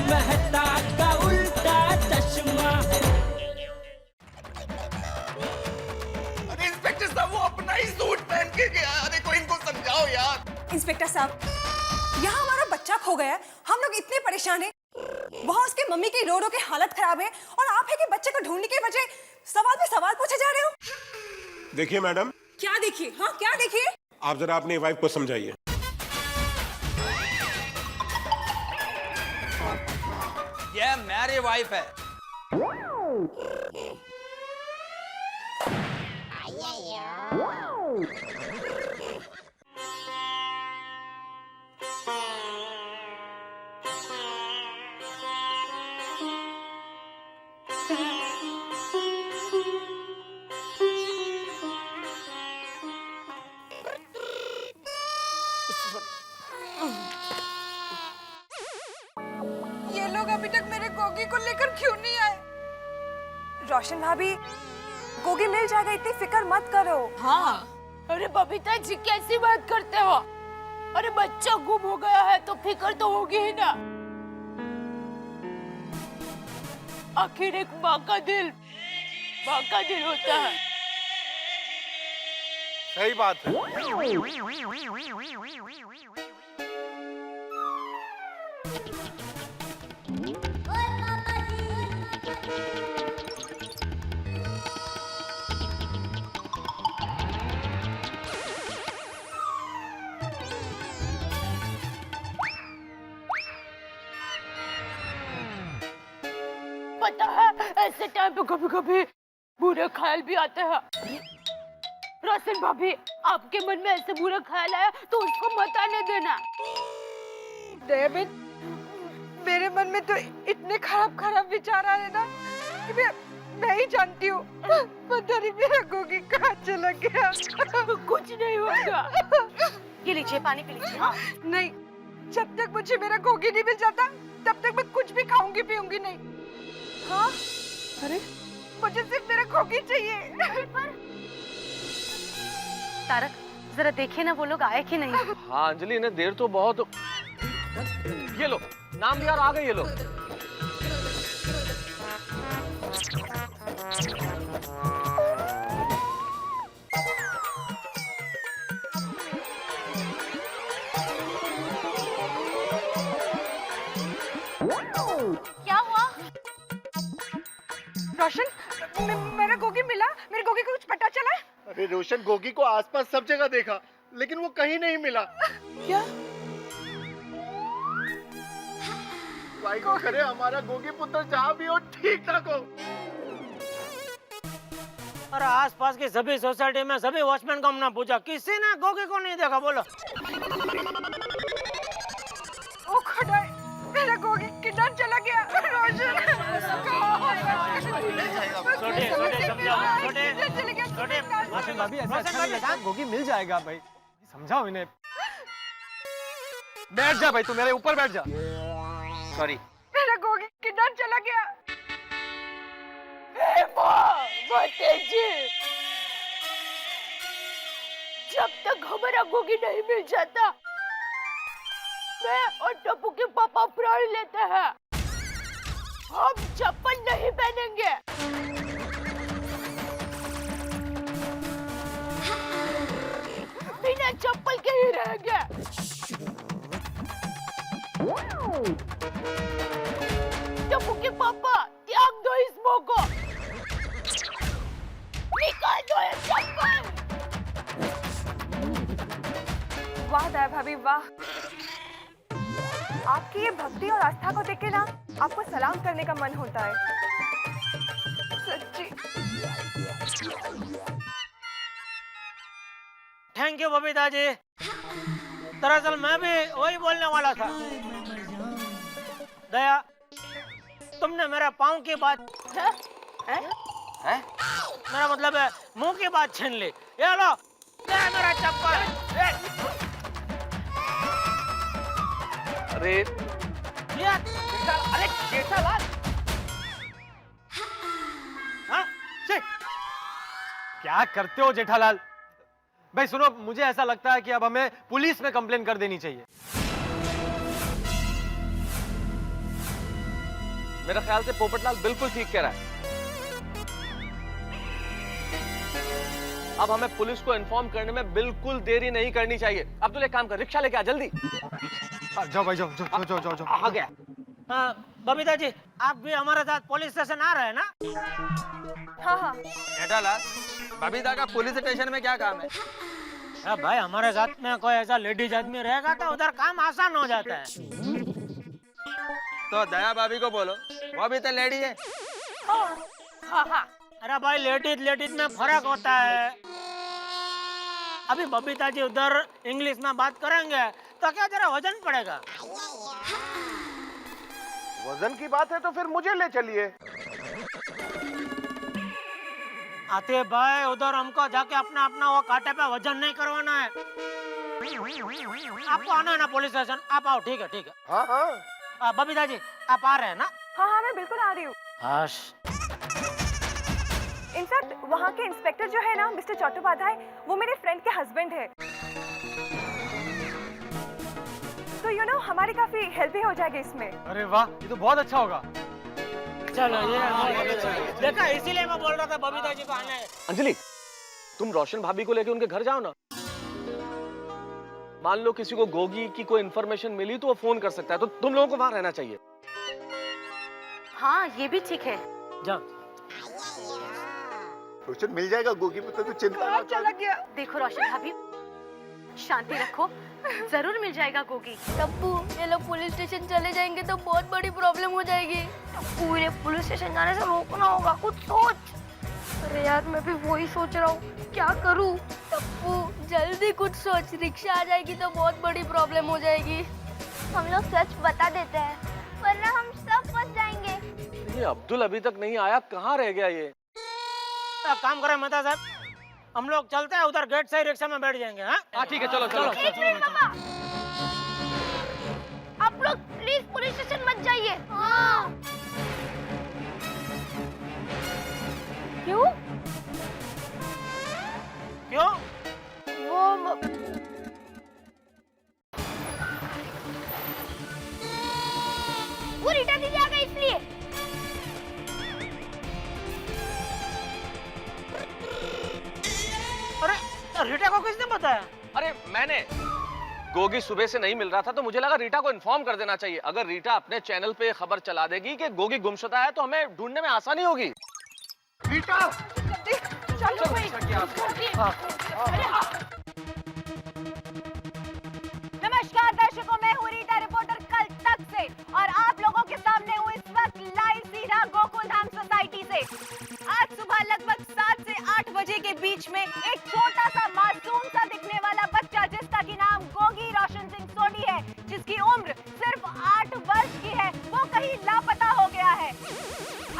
मेहता का उल्टा चश्मा। अरे इंस्पेक्टर साहब वो अपना ही सूट पहन के गया। अरे कोई इनको समझाओ यार। इंस्पेक्टर साहब, यहाँ हमारा बच्चा खो गया है, हम लोग इतने परेशान हैं। वहाँ उसके मम्मी की रो रो के हालत खराब है और आप है कि बच्चे को ढूंढने के बजाय सवाल पे सवाल पूछे जा रहे हो। देखिए मैडम। क्या देखिए? हाँ क्या देखिए? आप जरा अपनी वाइफ को समझाइए। ये मेरी वाइफ है। ये लोग अभी तक मेरे गोगी को लेकर क्यों नहीं आए? रोशन भाभी, गोगी मिल जाएगा, इतनी फिक्र मत करो। हाँ, अरे बबीता जी कैसी बात करते हो? अरे बच्चा गुम हो गया है तो फिक्र तो होगी ही ना। आखिर एक माँ का दिल होता है। सही बात है। पता है ऐसे टाइम पे कभी कभी बुरे ख्याल भी आते हैं। रोशन भाभी, आपके मन में ऐसे बुरा ख्याल आया तो उसको मत आने देना। डेविड, मेरे मन में तो इतने खराब विचार आ रहे ना कि मैं ही जानती हूँ। पता नहीं मेरा गोगी कहाँ चला गया। कुछ नहीं होगा। ये लीजिए, पानी पी लीजिए। हाँ। नहीं, जब तक मुझे मेरा गोगी नहीं मिल जाता तब तक मैं कुछ भी खाऊंगी पीऊंगी नहीं। हाँ? अरे मुझे सिर्फ मेरा गोगी चाहिए। तारक, जरा देखिए ना वो लोग आए कि नहीं। हाँ अंजलि, इन्हें देर तो बहुत। ये लो, नाम दिया और आ गए ये लोग। क्या हुआ? रोशन, मेरा गोगी मिला? मेरे गोगी को कुछ पता चला? अरे रोशन, गोगी को आसपास सब जगह देखा लेकिन वो कहीं नहीं मिला। क्या? भाई को करे हमारा गोगी पुत्र जहाँ भी हो ठीक ठाक हो। और आसपास की सभी सोसाइटी में सभी वॉचमैन को हमने पूछा, किसी ने गोगी को नहीं देखा। बोलो। ओ खुदा, मेरा गोगी किधर चला गया? रोशन, गोगी मिल जाएगा भाई, समझाओ इन्हें। बैठ जा भाई, तू मेरे ऊपर बैठ जा। सॉरी। मेरा गोगी किधर चला गया? जब तक हमारा गोगी नहीं मिल जाता मैं और टप्पू के पापा प्राण लेते हैं। हम चप्पल नहीं पहनेंगे। बिना चप्पल के ही रहेंगे। टप्पू के पापा, त्याग दो इस मोह को। निकाल दो ये चप्पल। वाह दया भाभी, वाह। आपकी ये भक्ति और आस्था को देख के ना आपको सलाम करने का मन होता है। सच्ची। Thank you Babita ji. दरअसल मैं भी वही बोलने वाला था। दया, तुमने मेरा पाँव की बात है? मेरा मतलब है मुंह की बात छीन ली। ये लो, ये मेरा चप्पल। अरे अरे जेठालाल, हाँ? क्या करते हो जेठालाल? भाई सुनो, मुझे ऐसा लगता है कि अब हमें पुलिस में कंप्लेन कर देनी चाहिए। मेरा ख्याल से पोपटलाल बिल्कुल ठीक कह रहा है। अब हमें पुलिस को इन्फॉर्म करने में बिल्कुल देरी नहीं करनी चाहिए। अब्दुल एक काम कर, रिक्शा लेके आ जल्दी। जाओ भाई जाओ जाओ जाओ जाओ जाओ। आ गया। बबीता जी, आप भी हमारे साथ पुलिस स्टेशन आ रहे हैं ना? हाँ। जेठालाल, बबीता का पुलिस स्टेशन में क्या काम है? भाई हमारे साथ में कोई ऐसा लेडीज आदमी रहेगा तो उधर काम आसान हो जाता है। तो दया भाभी को बोलो, वो भी तो लेडी है। हाँ। अरे भाई लेडीज में फर्क होता है। अभी बबीता जी उधर इंग्लिश में बात करेंगे तो क्या जरा वजन पड़ेगा। वजन की बात है तो फिर मुझे ले चलिए। आते भाई उधर हमको जाके अपना अपना वो कांटे पे वजन नहीं करवाना है। आपको आना है ना पुलिस स्टेशन? आप आओ। ठीक है। हाँ। बबीता जी आप आ रहे हैं ना? हाँ, मैं बिल्कुल आ रही हूँ। इनफैक्ट वहाँ के इंस्पेक्टर जो है ना, मिस्टर चट्टोपाध्याय, वो मेरे फ्रेंड के हस्बैंड है। तो यू नो हमारी काफी हेल्प भी हो जाएगी इसमें। अरे वाह, ये तो बहुत अच्छा होगा। चलो ये देखा, इसीलिए मैं बोल रहा था बबीता जी को आना है। अंजलि, तुम रोशन भाभी को लेके उनके घर जाओ ना। मान लो किसी को गोगी की कोई इन्फॉर्मेशन मिली तो वो फोन कर सकता है, तो तुम लोगों को वहां रहना चाहिए। हाँ, ये भी ठीक है। जाओ। रोशन मिल जाएगा गोगी पुत्र, तो चिंता ना चला गया। देखो रोशन भाभी, शांति रखो, जरूर मिल जाएगा गोगी। टप्पू, ये लोग पुलिस स्टेशन चले जाएंगे तो बहुत बड़ी प्रॉब्लम हो जाएगी। पूरे पुलिस स्टेशन जाने से रोकना होगा, कुछ सोच। अरे यार, मैं भी वही सोच रहा हूँ, क्या करूँ? टप्पू जल्दी कुछ सोच, रिक्शा आ जाएगी तो बहुत बड़ी प्रॉब्लम हो जाएगी। हम लोग सच बता देते हैं, वरना हम सब फंस जाएंगे। ये अब्दुल अभी तक नहीं आया, कहाँ रह गया ये? काम करें मेहता साहब, हम लोग चलते हैं उधर, गेट से ही रिक्शा में बैठ जाएंगे। हाँ ठीक है, चलो। एक मिनट पापा, आप लोग प्लीज पुलिस स्टेशन मत जाइए। हाँ। क्यों? वो रीटा दीदी आ गई इसलिए। अरे रीटा को किसने बताया? अरे मैंने। गोगी सुबह से नहीं मिल रहा था तो मुझे लगा रीटा को इन्फॉर्म कर देना चाहिए। अगर रीटा अपने चैनल पे खबर चला देगी कि गोगी गुमशुदा है तो हमें ढूंढने में आसानी होगी। रीटा, चलो भाई। नमस्कार दर्शकों, मैं हूँ रीटा, रिपोर्टर कल तक से, और आप लोगों के सामने हूँ इस वक्त लाइव सीधा गोकुल धाम सोसाइटी से। आज सुबह लगभग 7 से 8 बजे के बीच में एक छोटा सा मासूम सा दिखने वाला बच्चा, जिसका की नाम गोगी रोशन सिंह सोनी है, जिसकी उम्र सिर्फ 8 वर्ष की है, वो कहीं लापता हो गया है।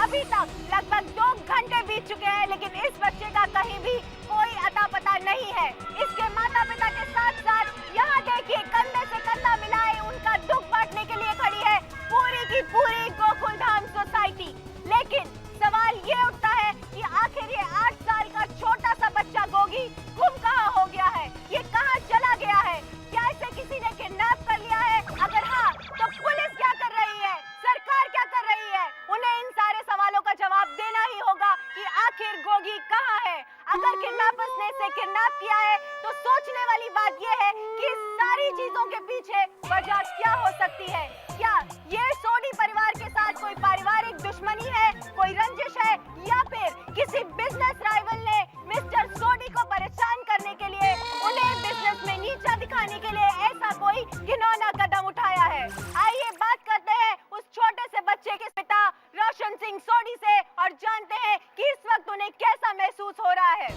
अभी तक लगभग 2 घंटे बीत चुके हैं, लेकिन इस बच्चे का कहीं भी कोई अता पता नहीं है। इसके माता पिता के साथ साथ यहाँ देखिए, कंधे से कंधा मिलाए उनका दुख बांटने के लिए खड़ी है पूरी की पूरी गोकुल धाम सोसाइटी। लेकिन सवाल ये उठता है कि आखिर ये 8 साल का छोटा सा बच्चा गोगी गुम कहाँ हो गया है? ये कहाँ चला गया है? क्या इसे किसी ने किडनैप कर लिया है? अगर हाँ, तो पुलिस क्या कर रही है? सरकार क्या कर रही है? उन्हें इन सारे सवालों का जवाब देना ही होगा कि आखिर गोगी कहाँ है। अगर किडनैपर्स ने इसे किडनैप किया है तो सोचने वाली बात यह है कि इस सारी चीजों के पीछे वजह क्या हो सकती है। क्या ये सोनी परिवार के साथ कोई पारिवारिक दुश्मनी है, कोई रंजिश है, या फिर किसी बिजनेस राइवल ने मिस्टर सोनी को परेशान करने के लिए, उन्हें बिजनेस में नीचा दिखाने के लिए ऐसा कोई घिनौना कदम उठाया है? आइए बात करते हैं उस छोटे से बच्चे के पिता रोशन सिंह सोनी से और जानते हैं कि इस वक्त उन्हें कैसा महसूस हो रहा है।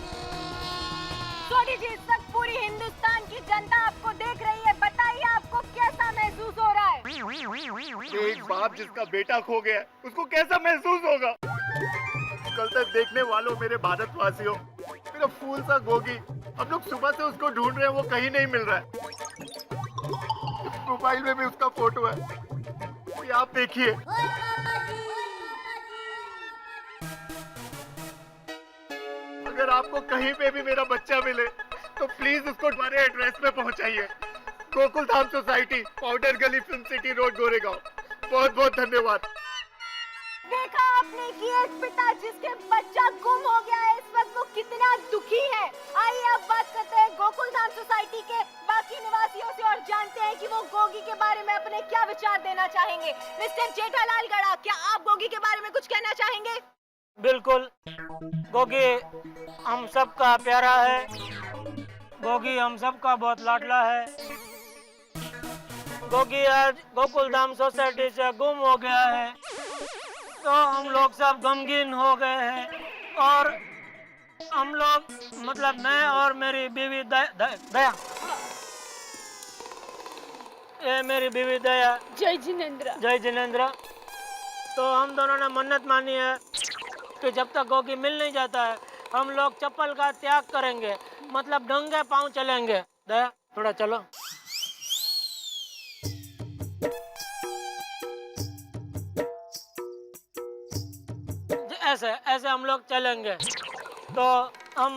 सोनी जी, इस वक्त पूरी हिंदुस्तान की जनता आपको देख रही है, बताइए आपको कैसा महसूस हो रहा है? एक बाप जिसका बेटा खो गया, उसको कैसा महसूस होगा? कल तक देखने वालों, मेरे भारतवासियों, मेरा फूल सा गोगी, हम लोग सुबह से उसको ढूंढ रहे हैं, वो कहीं नहीं मिल रहा है। मोबाइल में भी उसका फोटो है, ये आप देखिए। अगर आपको कहीं पे भी मेरा बच्चा मिले तो प्लीज उसको हमारे एड्रेस पे पहुंचाइए। गोकुल धाम सोसाइटी, पाउडर गली, फिल्म सिटी रोड, गोरेगांव। बहुत बहुत धन्यवाद। देखा आपने कि एक पिता जिसके बच्चा गुम हो गया है, इस वक्त वो कितना दुखी है। आइए अब बात करते हैं गोकुलधाम सोसाइटी के बाकी निवासियों से और जानते हैं कि वो गोगी के बारे में अपने क्या विचार देना चाहेंगे। मिस्टर जेठालाल गड़ा, क्या आप गोगी के बारे में कुछ कहना चाहेंगे? बिल्कुल, गोगी हम सबका प्यारा है, गोगी हम सबका बहुत लाडला है। गोगी आज गोकुलधाम सोसाइटी से गुम हो गया है तो हम लोग सब गमगीन हो गए हैं और हम लोग मतलब मैं और मेरी बीवी दया, ये मेरी बीवी दया, जय जिनेंद्र। तो हम दोनों ने मन्नत मानी है कि जब तक गोगी मिल नहीं जाता है हम लोग चप्पल का त्याग करेंगे, मतलब नंगे पांव चलेंगे। दया थोड़ा चलो। ऐसे हम लोग चलेंगे। तो हम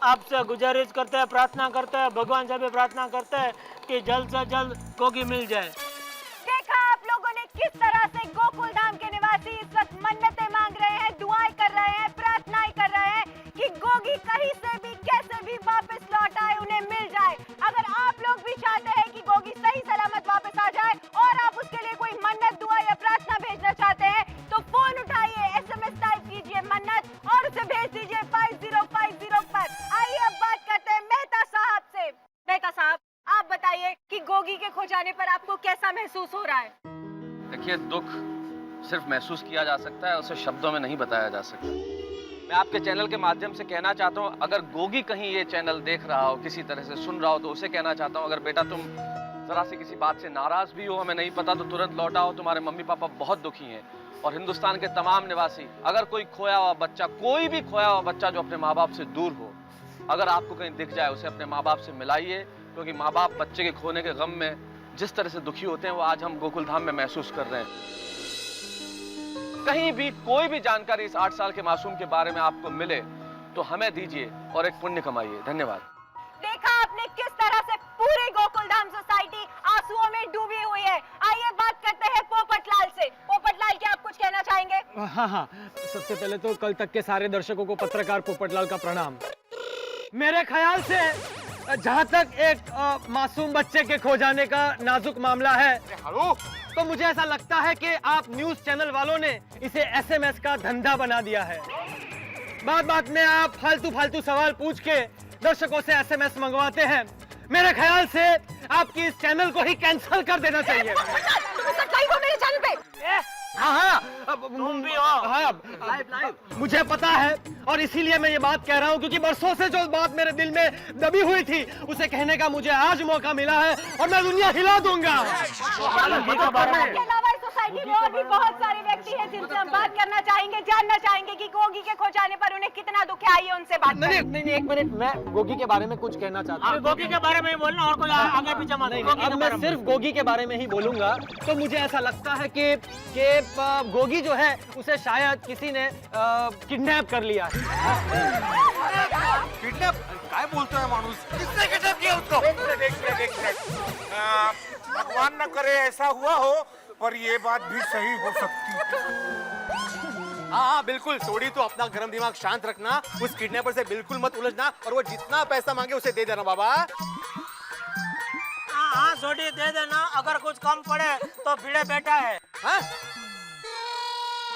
आपसे गुजारिश करते हैं, प्रार्थना करते हैं, भगवान से भी प्रार्थना करते हैं कि जल्द से जल्द गोगी मिल जाए। देखा आप लोगों ने किस तरह से गोकुलधाम के निवासी इस वक्त मन्नतें मांग रहे हैं, दुआएं कर रहे हैं, प्रार्थनाएं कर रहे हैं कि गोगी कहीं से भी कैसे भी वापस लौट आए, उन्हें मिल जाए। अगर आप लोग भी चाहते हैं कि गोगी सही सलामत वापस आ जाए और आप उसके लिए कोई मन्नत, दुआ या प्रार्थना भेजना चाहते हैं तो फोन उठाइए, SMS टाइप कीजिए मन्नत और उसे भेज दीजिए 5050 पर। आइए अब बात करते हैं मेहता साहब से। मेहता साहब, आप बताइए कि गोगी के खो जाने पर आपको कैसा महसूस हो रहा है? देखिए, दुख सिर्फ महसूस किया जा सकता है, उसे शब्दों में नहीं बताया जा सकता। मैं आपके चैनल के माध्यम से कहना चाहता हूँ, अगर गोगी कहीं ये चैनल देख रहा हो, किसी तरह से सुन रहा हो, तो उसे कहना चाहता हूँ, अगर बेटा तुम जरा सी किसी बात से नाराज भी हो, हमें नहीं पता, तो तुरंत लौट आओ। तुम्हारे मम्मी पापा बहुत दुखी हैं। और हिंदुस्तान के तमाम निवासी, अगर कोई खोया हुआ बच्चा, कोई भी खोया हुआ बच्चा जो अपने माँ बाप से दूर हो, अगर आपको कहीं दिख जाए, उसे अपने माँ बाप से मिलाइए, क्योंकि माँ बाप बच्चे के खोने के गम में जिस तरह से दुखी होते हैं वो आज हम गोकुलधाम में महसूस कर रहे हैं। कहीं भी कोई भी जानकारी इस 8 साल के मासूम के बारे में आपको मिले तो हमें दीजिए और एक पुण्य कमाइए। धन्यवाद। देखा आपने किस तरह से पूरी गोकुलधाम सोसाइटी आंसुओं में डूबी हुई है। आइए बात करते हैं पोपटलाल से। पोपटलाल, क्या आप कुछ कहना चाहेंगे? हाँ, सबसे पहले तो कल तक के सारे दर्शकों को पत्रकार पोपटलाल का प्रणाम। मेरे ख्याल से जहाँ तक एक मासूम बच्चे के खो जाने का नाजुक मामला है, तो मुझे ऐसा लगता है कि आप न्यूज चैनल वालों ने इसे SMS का धंधा बना दिया है। बात में आप फालतू सवाल पूछ के दर्शकों से SMS मंगवाते हैं। मेरे ख्याल से आपकी इस चैनल को ही कैंसिल कर देना चाहिए। मेरे चैनल पे हाँ, तुम भी हो। हाँ, मुझे पता है और इसीलिए मैं ये बात कह रहा हूँ, क्योंकि बरसों से जो बात मेरे दिल में दबी हुई थी उसे कहने का मुझे आज मौका मिला है और मैं दुनिया हिला दूंगा। के अलावा इस सोसाइटी में और भी बहुत सारे व्यक्ति हैं जिनसे हम बात करना चाहेंगे, जानना चाहेंगे कि गोगी के खो जाने पर उन्हें कितना दुख है। आइए उनसे बात करें। नहीं, एक मिनट, मैं गोगी के बारे में कुछ कहना चाहता हूँ। गोगी के बारे में ही बोलना और कोई आगे पीछे मत। अब मैं सिर्फ गोगी के बारे में ही बोलूंगा। तो मुझे ऐसा लगता है कि गोगी जो है उसे शायद किसी ने किडनैप कर लिया है। किडनैप? काय बोलतोय माणूस? किसने किडनैप किया उसको? एक मिनट। भगवान न करे ऐसा हुआ हो, पर ये बात भी सही हो सकती है। हाँ, बिल्कुल। सोडी, तो अपना गरम दिमाग शांत रखना, उस किडनैपर से बिल्कुल मत उलझना और वो जितना पैसा मांगे उसे दे देना बाबा। हाँ, सोडी दे देना, अगर कुछ कम पड़े तो भिड़े बैठा है। हाँ?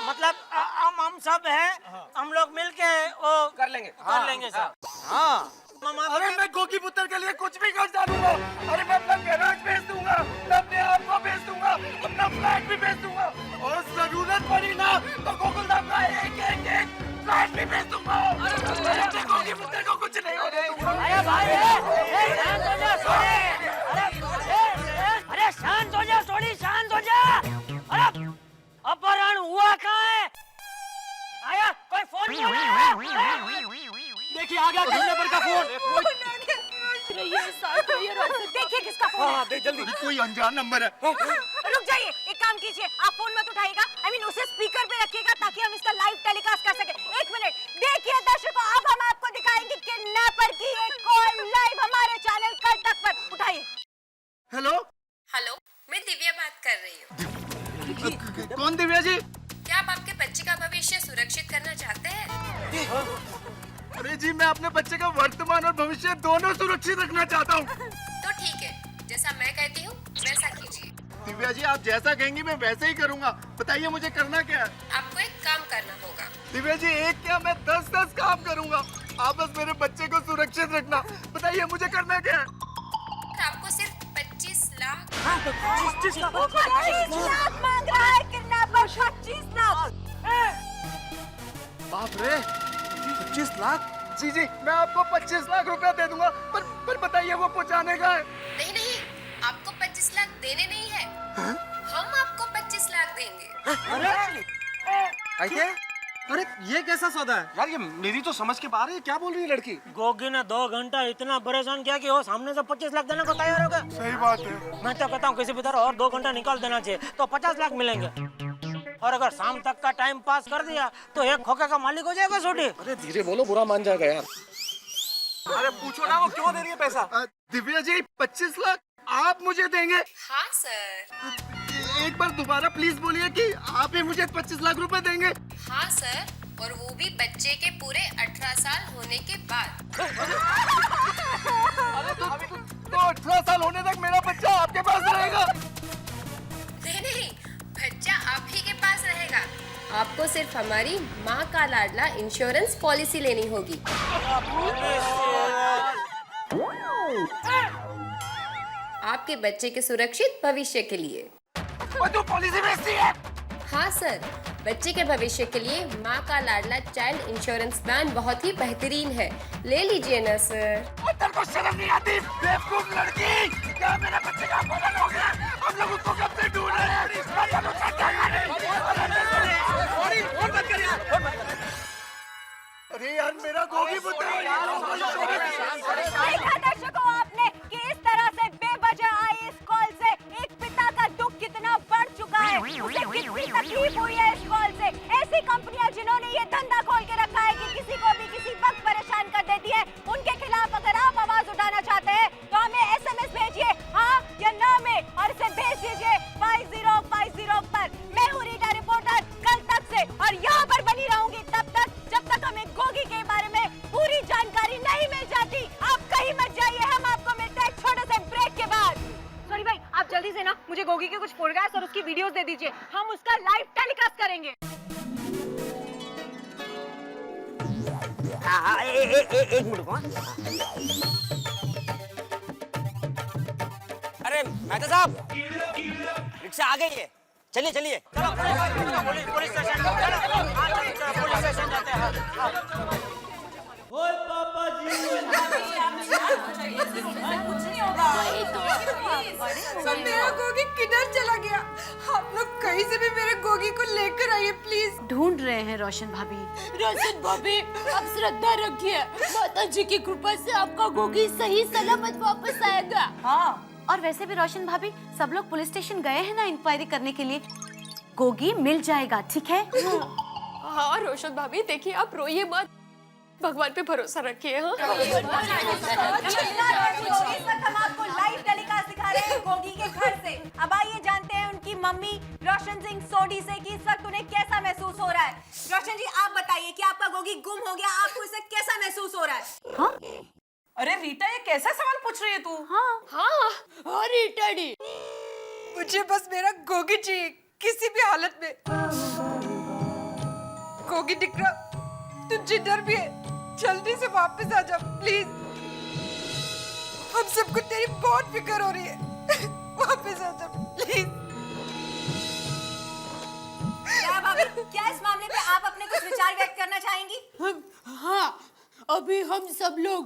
मतलब हम सब हैं, हम लोग मिलके वो कर लेंगे सर। हाँ। अरे मैं गोगी पुत्र के लिए कुछ भी कर डालूंगा। अरे मैं अपना गैराज बेच दूंगा, मैं अपने आप को बेच दूंगा, अपना फ्लैट भी बेच दूंगा और जरूरत पड़ी ना तो गोकुलधाम का एक फ्लैट भी बेच दूंगा। अरे गोगी पुत्र को कुछ नहीं होने दूंगा। अरे भाई, शांत हो जा सोडी। अरे शांत हो जा सोडी, शांत हो जा। अरे अपहरण हुआ कहाँ है? आया कोई फोन देखिए, आ गया किडनैपर का फोन। देखिए किसका फोन है। देख जल्दी। कोई अनजान नंबर है। रुक जाइए, एक काम कीजिए, आप फोन मत उठाइएगा। उसे स्पीकर पे रखिएगा ताकि हम इसका लाइव टेलीकास्ट कर सके। एक मिनट, देखिए दर्शकों, अब हम आपको दिखाएंगे किडनैपर की एक कॉल लाइव हमारे चैनल कल तक पर। उठाइए। हेलो, मैं दिव्या बात कर रही हूँ। कौन दिव्या जी? क्या आप आपके बच्चे भविष्य सुरक्षित करना चाहते हैं? अरे जी, मैं अपने बच्चे का वर्तमान और भविष्य दोनों सुरक्षित रखना चाहता हूँ। तो ठीक है, जैसा मैं कहती हूँ वैसा कीजिए। दिव्या जी, आप जैसा कहेंगी मैं वैसे ही करूँगा। बताइए मुझे करना क्या है? आपको एक काम करना होगा। दिव्या जी, एक क्या मैं 10-10 काम करूँगा। आप बस मेरे बच्चे को सुरक्षित रखना। बताइए मुझे करना क्या है? आपको सिर्फ 25 लाख। 25 लाख मांग रहा है किडनैपर, 25 लाख। बाप रे, 25 लाख? जी जी, मैं आपको 25 लाख रुपया दे दूंगा, पर बताइए वो पहुंचाने का है? नहीं नहीं, आपको 25 लाख देने नहीं है। हम आपको 25 लाख देंगे। अरे अरे ये कैसा सौदा है? यार, ये मेरी तो समझ के बाहर है। क्या बोल रही है लड़की? गोगी ने 2 घंटा इतना परेशान किया कि वो सामने से 25 लाख देने को तैयार हो गया। सही बात है। मैं तो कहता हूँ किसी भी तरह और 2 घंटा निकाल देना चाहिए, तो 50 लाख मिलेंगे। और अगर शाम तक का टाइम पास कर दिया तो एक खोखे का मालिक हो जाएगा छोटी। अरे धीरे बोलो, बुरा मान जाएगा यार। अरे पूछो ना वो क्यों दे रही है पैसा। दिव्या जी, 25 लाख आप मुझे देंगे? हाँ सर। एक बार दोबारा प्लीज बोलिए कि आप ही मुझे 25 लाख रुपए देंगे। हाँ सर, और वो भी बच्चे के पूरे 18 साल होने के बाद। तो 18 साल होने तक मेरा बच्चा आपके पास रहेगा? नहीं नहीं, बच्चा आप ही के पास रहेगा। आपको सिर्फ हमारी माँ का लाडला इंश्योरेंस पॉलिसी लेनी होगी। आपके बच्चे के सुरक्षित भविष्य के लिए। तो पॉलिसी बेचती है? हाँ सर, बच्चे के भविष्य के लिए माँ का लाडला चाइल्ड इंश्योरेंस प्लान बहुत ही बेहतरीन है। ले लीजिए ना सर। तेरे को शर्म नहीं आती? बेवकूफ लड़की, क्या मेरे बच्चे का अपहरण हो गया? हम लोग उसको कब से ढूंढ रहे हैं। अरे यार, मेरा गोगी पुत्र। देखा दर्शकों आपने कि इस तरह से बेवजह आई इस कॉल से एक पिता का दुख कितना बढ़ चुका है। उसे कितनी तकलीफ हुई है इस कॉल से। ऐसी कंपनियां जिन्होंने ये धंधा खोल के रखा है कि किसी को भी किसी वक्त परेशान कर देती है, उनके खिलाफ अगर आप आवाज उठाना चाहते हैं तो हमें SMS भेजिए हाँ या ना में, और इसे भेज दीजिए 5050 पर। मैं हूँ रीटा रिपोर्टर, कल तक से और यहाँ पर बनी रहूंगी तब तक जब तक हमें गोगी के बारे में पूरी जानकारी नहीं मिल जाती। आप कहीं मत जाइए, हम आपको मिलते हैं छोटे से ब्रेक के बाद। सॉरी भाई, आप जल्दी से ना मुझे गोगी के कुछ फोटोग्राफ्स और उसकी वीडियोस दे दीजिए, हम उसका लाइव टेलीकास्ट करेंगे। एक मिनट। अरे मेहता साहब, रिक्शा आ गई है, चलिए चलिए। पुलिस स्टेशन जाते हैं। ओए पापा जी, सब मेरा गोगी किधर चला गया? आप लोग कहीं से भी मेरे गोगी को लेकर आइए प्लीज। ढूंढ रहे हैं रोशन भाभी। रोशन भाभी, आप श्रद्धा रखिए, माता जी की कृपा से आपका गोगी सही सलामत वापस आएगा। हाँ, और वैसे भी रोशन भाभी, सब लोग पुलिस स्टेशन गए हैं ना इंक्वायरी करने के लिए। गोगी मिल जाएगा, ठीक है? हाँ रोशन भाभी, देखिए आप रोइए मत, भगवान पे भरोसा रखिए। हाँ हम आपको लाइव टेलीकास्ट दिखा रहे हैं गोगी के घर से। अब आइए जानते हैं उनकी मम्मी रोशन सिंह सोडी से कि इस वक्त उन्हें कैसा महसूस हो रहा है। रोशन जी, आप बताइए कि आपका गोगी गुम हो गया, आपको इसे कैसा महसूस हो रहा है? हाँ? अरे रीटा, ये कैसा सवाल पूछ रही है तू? हाँ रीटा डी, मुझे बस मेरा गोगी चाहिए किसी भी हालत में। गोगी दिख रहा, तू जिधर भी है जल्दी से वापस आ जा प्लीज। हम सबको तेरी बहुत फिक्र हो रही है। वापस आ जा प्लीज। क्या भाभी, क्या इस मामले पे आप अपने कुछ विचार व्यक्त करना चाहेंगी? हाँ, अभी हम सब लोग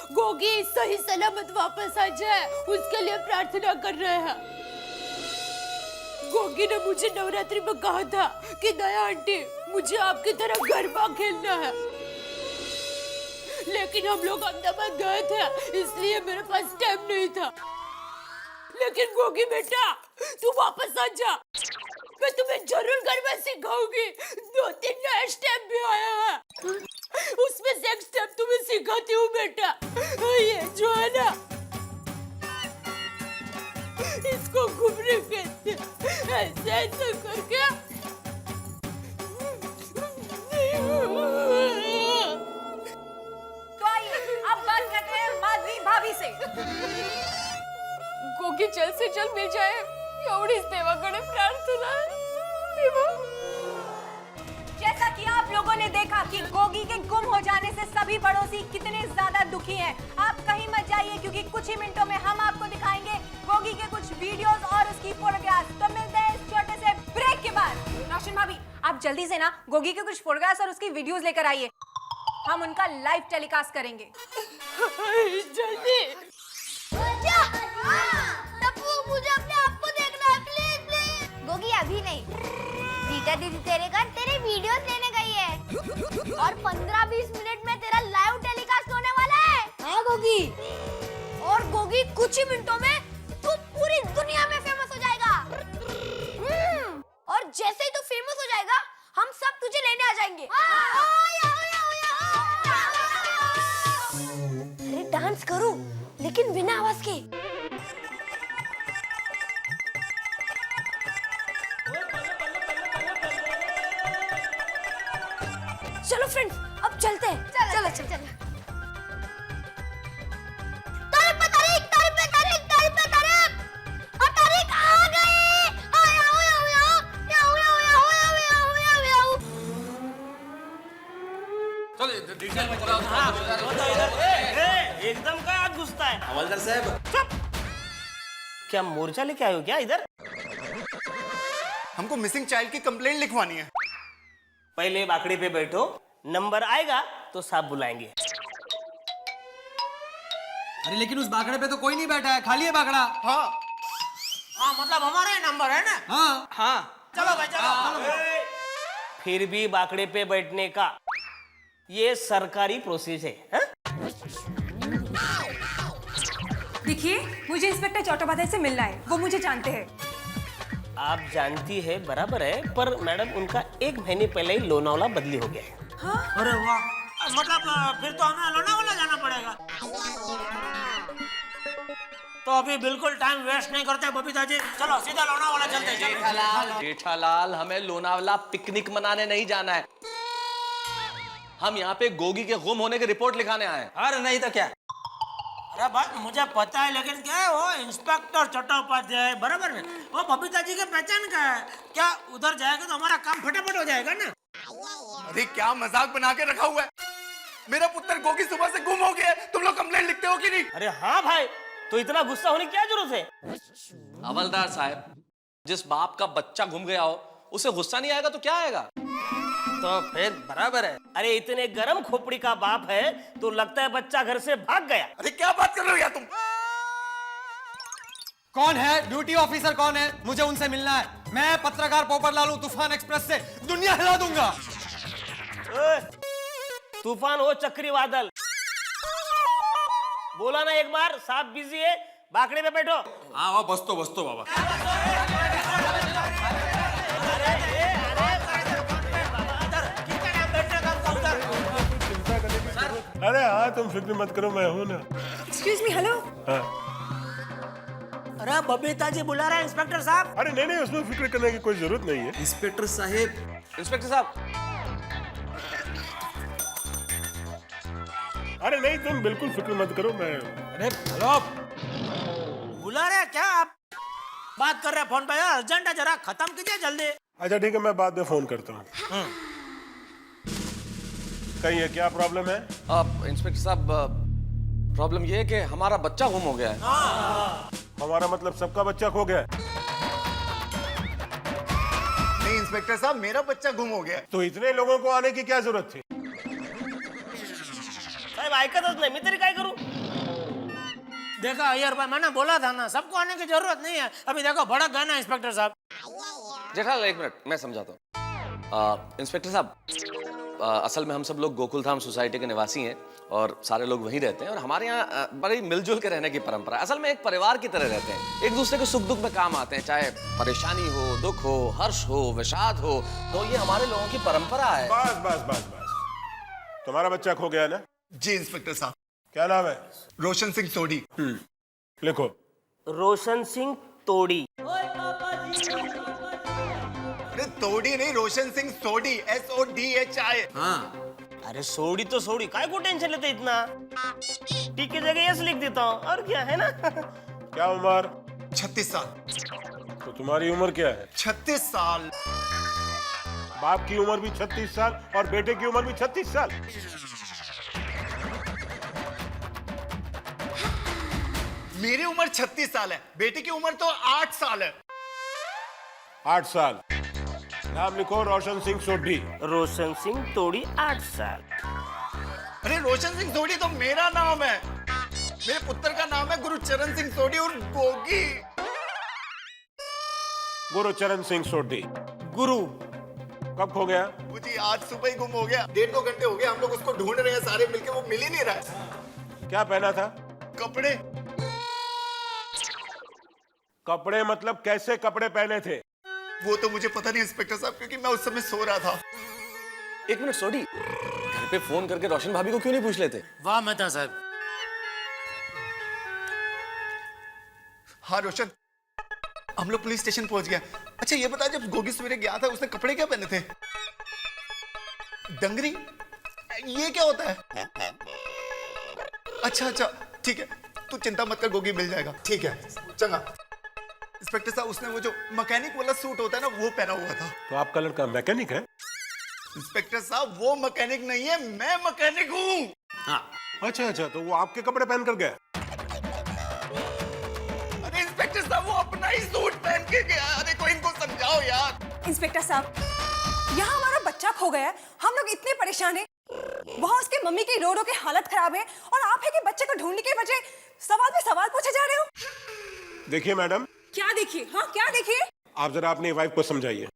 गोगी सही सलामत वापस आ जाए उसके लिए प्रार्थना कर रहे हैं। गोगी ने मुझे नवरात्रि में कहा था कि दया आंटी, मुझे आपकी तरह गरबा खेलना है, लेकिन हम लोग अहमदाबाद गए थे इसलिए मेरे पास टाइम नहीं था। लेकिन गोगी बेटा, तू वापस आ जा, मैं तुम्हें जरूर गरबा सिखाऊंगी। 2-3 नए स्टेप भी आया है, उसमें से एक स्टेप तुम्हें सिखाती हूँ बेटा। ये जो है ना, इसको घुमरे कहते हैं। ऐसे ऐसे करके से। गोगी जल्द से जल्द मिल जाए एवढीच देवाकडे प्रार्थना देवा। जैसा कि आप लोगों ने देखा कि गोगी के गुम हो जाने से सभी पड़ोसी कितने ज्यादा दुखी हैं। आप कहीं मत जाइए क्योंकि कुछ ही मिनटों में हम आपको दिखाएंगे गोगी के कुछ वीडियोस और उसकी फोटोग्राफ्स। तो मिलते हैं इस छोटे से ब्रेक के बाद। रोशन भाभी, आप जल्दी से ना गोगी के कुछ फोटोग्राफ्स और उसकी वीडियोस लेकर आइए, हम उनका लाइव टेलीकास्ट करेंगे। जल्दी मुझे अपने आप को देखना है, प्लीज प्लीज। गोगी अभी नहीं, रीटा दीदी तेरे घर तेरे वीडियोस लेने गई है और 15-20 मिनट में तेरा लाइव टेलीकास्ट होने वाला है। हाँ गोगी, और गोगी कुछ ही मिनटों में तू पूरी दुनिया में फेमस हो जाएगा। और जैसे ही तू फेमस हो जाएगा हम सब तुझे लेने आ जाएंगे। अरे डांस करो लेकिन बिना आवाज के। चलो फ्रेंड्स, अब चलते हैं। चलो चलो चलो। आ गए। एकदम का आग घुसता है। हवलदार साहब, क्या मोर्चा लेके आए हो क्या इधर? हमको मिसिंग चाइल्ड की कंप्लेंट लिखवानी है। पहले बाकड़ी पे बैठो, नंबर आएगा तो साहब बुलाएंगे। अरे लेकिन उस बाकड़े पे तो कोई नहीं बैठा है, खाली है बाकड़ा। हाँ हाँ, मतलब हमारा ही नंबर है ना? हाँ हाँ, चलो भाई चलो। फिर भी बाकड़े पे बैठने का ये सरकारी प्रोसेस है, हा? देखिए, मुझे इंस्पेक्टर चट्टोपाध्याय से मिलना है, वो मुझे जानते हैं। आप जानती है बराबर है, पर मैडम उनका 1 महीने पहले ही लोनावाला बदली हो गया है। हाँ? अरे वाह, मतलब फिर तो हमें लोनावाला जाना पड़ेगा। तो अभी बिल्कुल टाइम वेस्ट नहीं करते बबीता जी, चलो सीधा लोनावाला चलते हैं। जेठालाल, जेठालाल, हमें लोनावाला पिकनिक मनाने नहीं जाना है। हम यहाँ पे गोगी के गुम होने की रिपोर्ट लिखाने आए हैं। अरे नहीं तो क्या? अरे भाई मुझे पता है, लेकिन क्या है वो इंस्पेक्टर चट्टोपाध्याय बराबर में, वो बबीता जी के पहचान का है। क्या उधर जाएगा तो हमारा काम फटाफट हो जाएगा ना? अरे क्या मजाक बना के रखा हुआ है? मेरा पुत्र गोगी सुबह से गुम हो गया है, तुम लोग कंप्लेंट लिखते हो कि नहीं? अरे हाँ भाई, तो इतना गुस्सा होने की क्या जरूरत है? हवलदार साहब, जिस बाप का बच्चा गुम गया हो उसे गुस्सा नहीं आएगा तो क्या आएगा? तो फिर बराबर है। अरे इतने गरम खोपड़ी का बाप है तो लगता है बच्चा घर से भाग गया। अरे क्या बात कर रहे हो यार तुम? कौन है ड्यूटी ऑफिसर? कौन है? मुझे उनसे मिलना है। मैं पत्रकार पोपटलाल हूं, तूफान एक्सप्रेस से दुनिया हिला दूंगा। तूफान हो चक्री बादल, बोला ना एक बार, साहब बिजी है, बाकड़े पे बैठो। हाँ बसतो बाबा। अरे हाँ, तुम फिक्र मत करो, मैं हूँ ना। Excuse me, hello. हाँ। अरे बबीता जी बुला रहे हैं इंस्पेक्टर साहब। अरे नहीं, उसमें फिक्र करने की कोई जरूरत नहीं है। इंस्पेक्टर साहेब, इंस्पेक्टर साहब। अरे नहीं, तुम बिल्कुल फिक्र मत करो, मैं। अरे हेलो, बुला रहे हैं क्या? आप बात कर रहे हैं फोन पे, अर्जेंट है, जरा खत्म कीजिए जल्दी। अच्छा ठीक है, मैं बाद में फोन करता हूँ। कहीं है, क्या प्रॉब्लम है? इंस्पेक्टर साहब, प्रॉब्लम ये है कि हमारा बच्चा गुम हो गया है। हमारा मतलब सबका बच्चा खो गया है? नहीं इंस्पेक्टर साहब, मेरा बच्चा गुम हो गया। तो इतने लोगों को आने की क्या जरूरत थी? साहब ऐकतच नाही, मी तरी काय करूं? देखा अय्यर भाई, मैंने बोला था ना, सबको आने की जरूरत नहीं है। अभी देखो भड़क गए ना इंस्पेक्टर साहब। जेठालाल, 1 मिनट, मैं समझाता हूँ। इंस्पेक्टर साहब, असल में हम सब लोग गोकुलधाम सोसाइटी के निवासी हैं और सारे लोग वहीं रहते हैं और हमारे यहाँ बड़ी मिलजुल के रहने की परंपरा है। असल में एक परिवार की तरह रहते हैं, एक दूसरे के सुख दुख में काम आते हैं, चाहे परेशानी हो, दुख हो, हर्ष हो, विषाद हो, तो ये हमारे लोगों की परंपरा है। बस बस बस बस, तुम्हारा बच्चा खो गया ना? जी इंस्पेक्टर साहब। क्या नाम है? रोशन सिंह सोडी। लिखो। रोशन सिंह तोड़ी। अरे तोड़ी नहीं, रोशन सिंह सोडी, SODHI। हाँ अरे सोडी तो सोडी, काय को टेंशन लेते इतना? टी की जगह यस लिख देता हूँ, और क्या है ना? क्या उम्र? 36 साल। तो तुम्हारी उम्र क्या है? 36 साल। बाप की उम्र भी 36 साल और बेटे की उम्र भी 36 साल। मेरी उम्र 36 साल है, बेटे की उम्र तो 8 साल है। 8 साल। नाम लिखो रोशन सिंह सोढ़ी। रोशन सिंह तोड़ी 8 साल। अरे रोशन सिंह सोढ़ी तो मेरा नाम है। मेरे पुत्र का नाम है गुरुचरण सिंह सोढ़ी और गोगी। गुरुचरण सिंह सोढ़ी। गुरु कब खो गया? जी आज सुबह ही गुम हो गया। 1.5-2 घंटे हो गए, हम लोग उसको ढूंढ रहे हैं सारे मिलके, वो मिल ही नहीं रहा है। क्या पहना था? कपड़े। कपड़े मतलब कैसे कपड़े पहने थे? वो तो मुझे पता नहीं इंस्पेक्टर साहब, क्योंकि मैं उस समय सो रहा था। 1 मिनट सोडी, घर पे फोन करके रोशन भाभी को क्यों नहीं पूछ लेते? वाह मेहता साहब। हाँ रोशन, हम लोग पुलिस स्टेशन पहुंच गए। अच्छा ये बता, जब गोगी सवेरे गया था उसने कपड़े क्या पहने थे? डंगरी? ये क्या होता है? अच्छा अच्छा ठीक है, तू चिंता मत कर, गोगी मिल जाएगा। ठीक है चंगा। इंस्पेक्टर साहब उसने वो जो मैकेनिक वाला सूट होता है ना, वो पहना हुआ था। तो आपका लड़का मैकेनिक है? इंस्पेक्टर साहब वो मैकेनिक नहीं है, मैं मैकेनिक हूँ। हाँ। अच्छा अच्छा, तो वो आपके कपड़े पहन कर गया? अरे इंस्पेक्टर साहब वो अपना ही सूट पहन के गया। अरे कोई इनको समझाओ यार। इंस्पेक्टर साहब, यहाँ हमारा बच्चा खो गया है, हम लोग इतने परेशान हैं। वहाँ उसके मम्मी की रो रो के हालत खराब है, और आप है कि बच्चे को ढूंढने के बजाय सवाल पे सवाल पूछे जा रहे हो। देखिए मैडम। क्या देखिए? हाँ क्या देखिए? आप जरा अपनी वाइफ को समझाइए।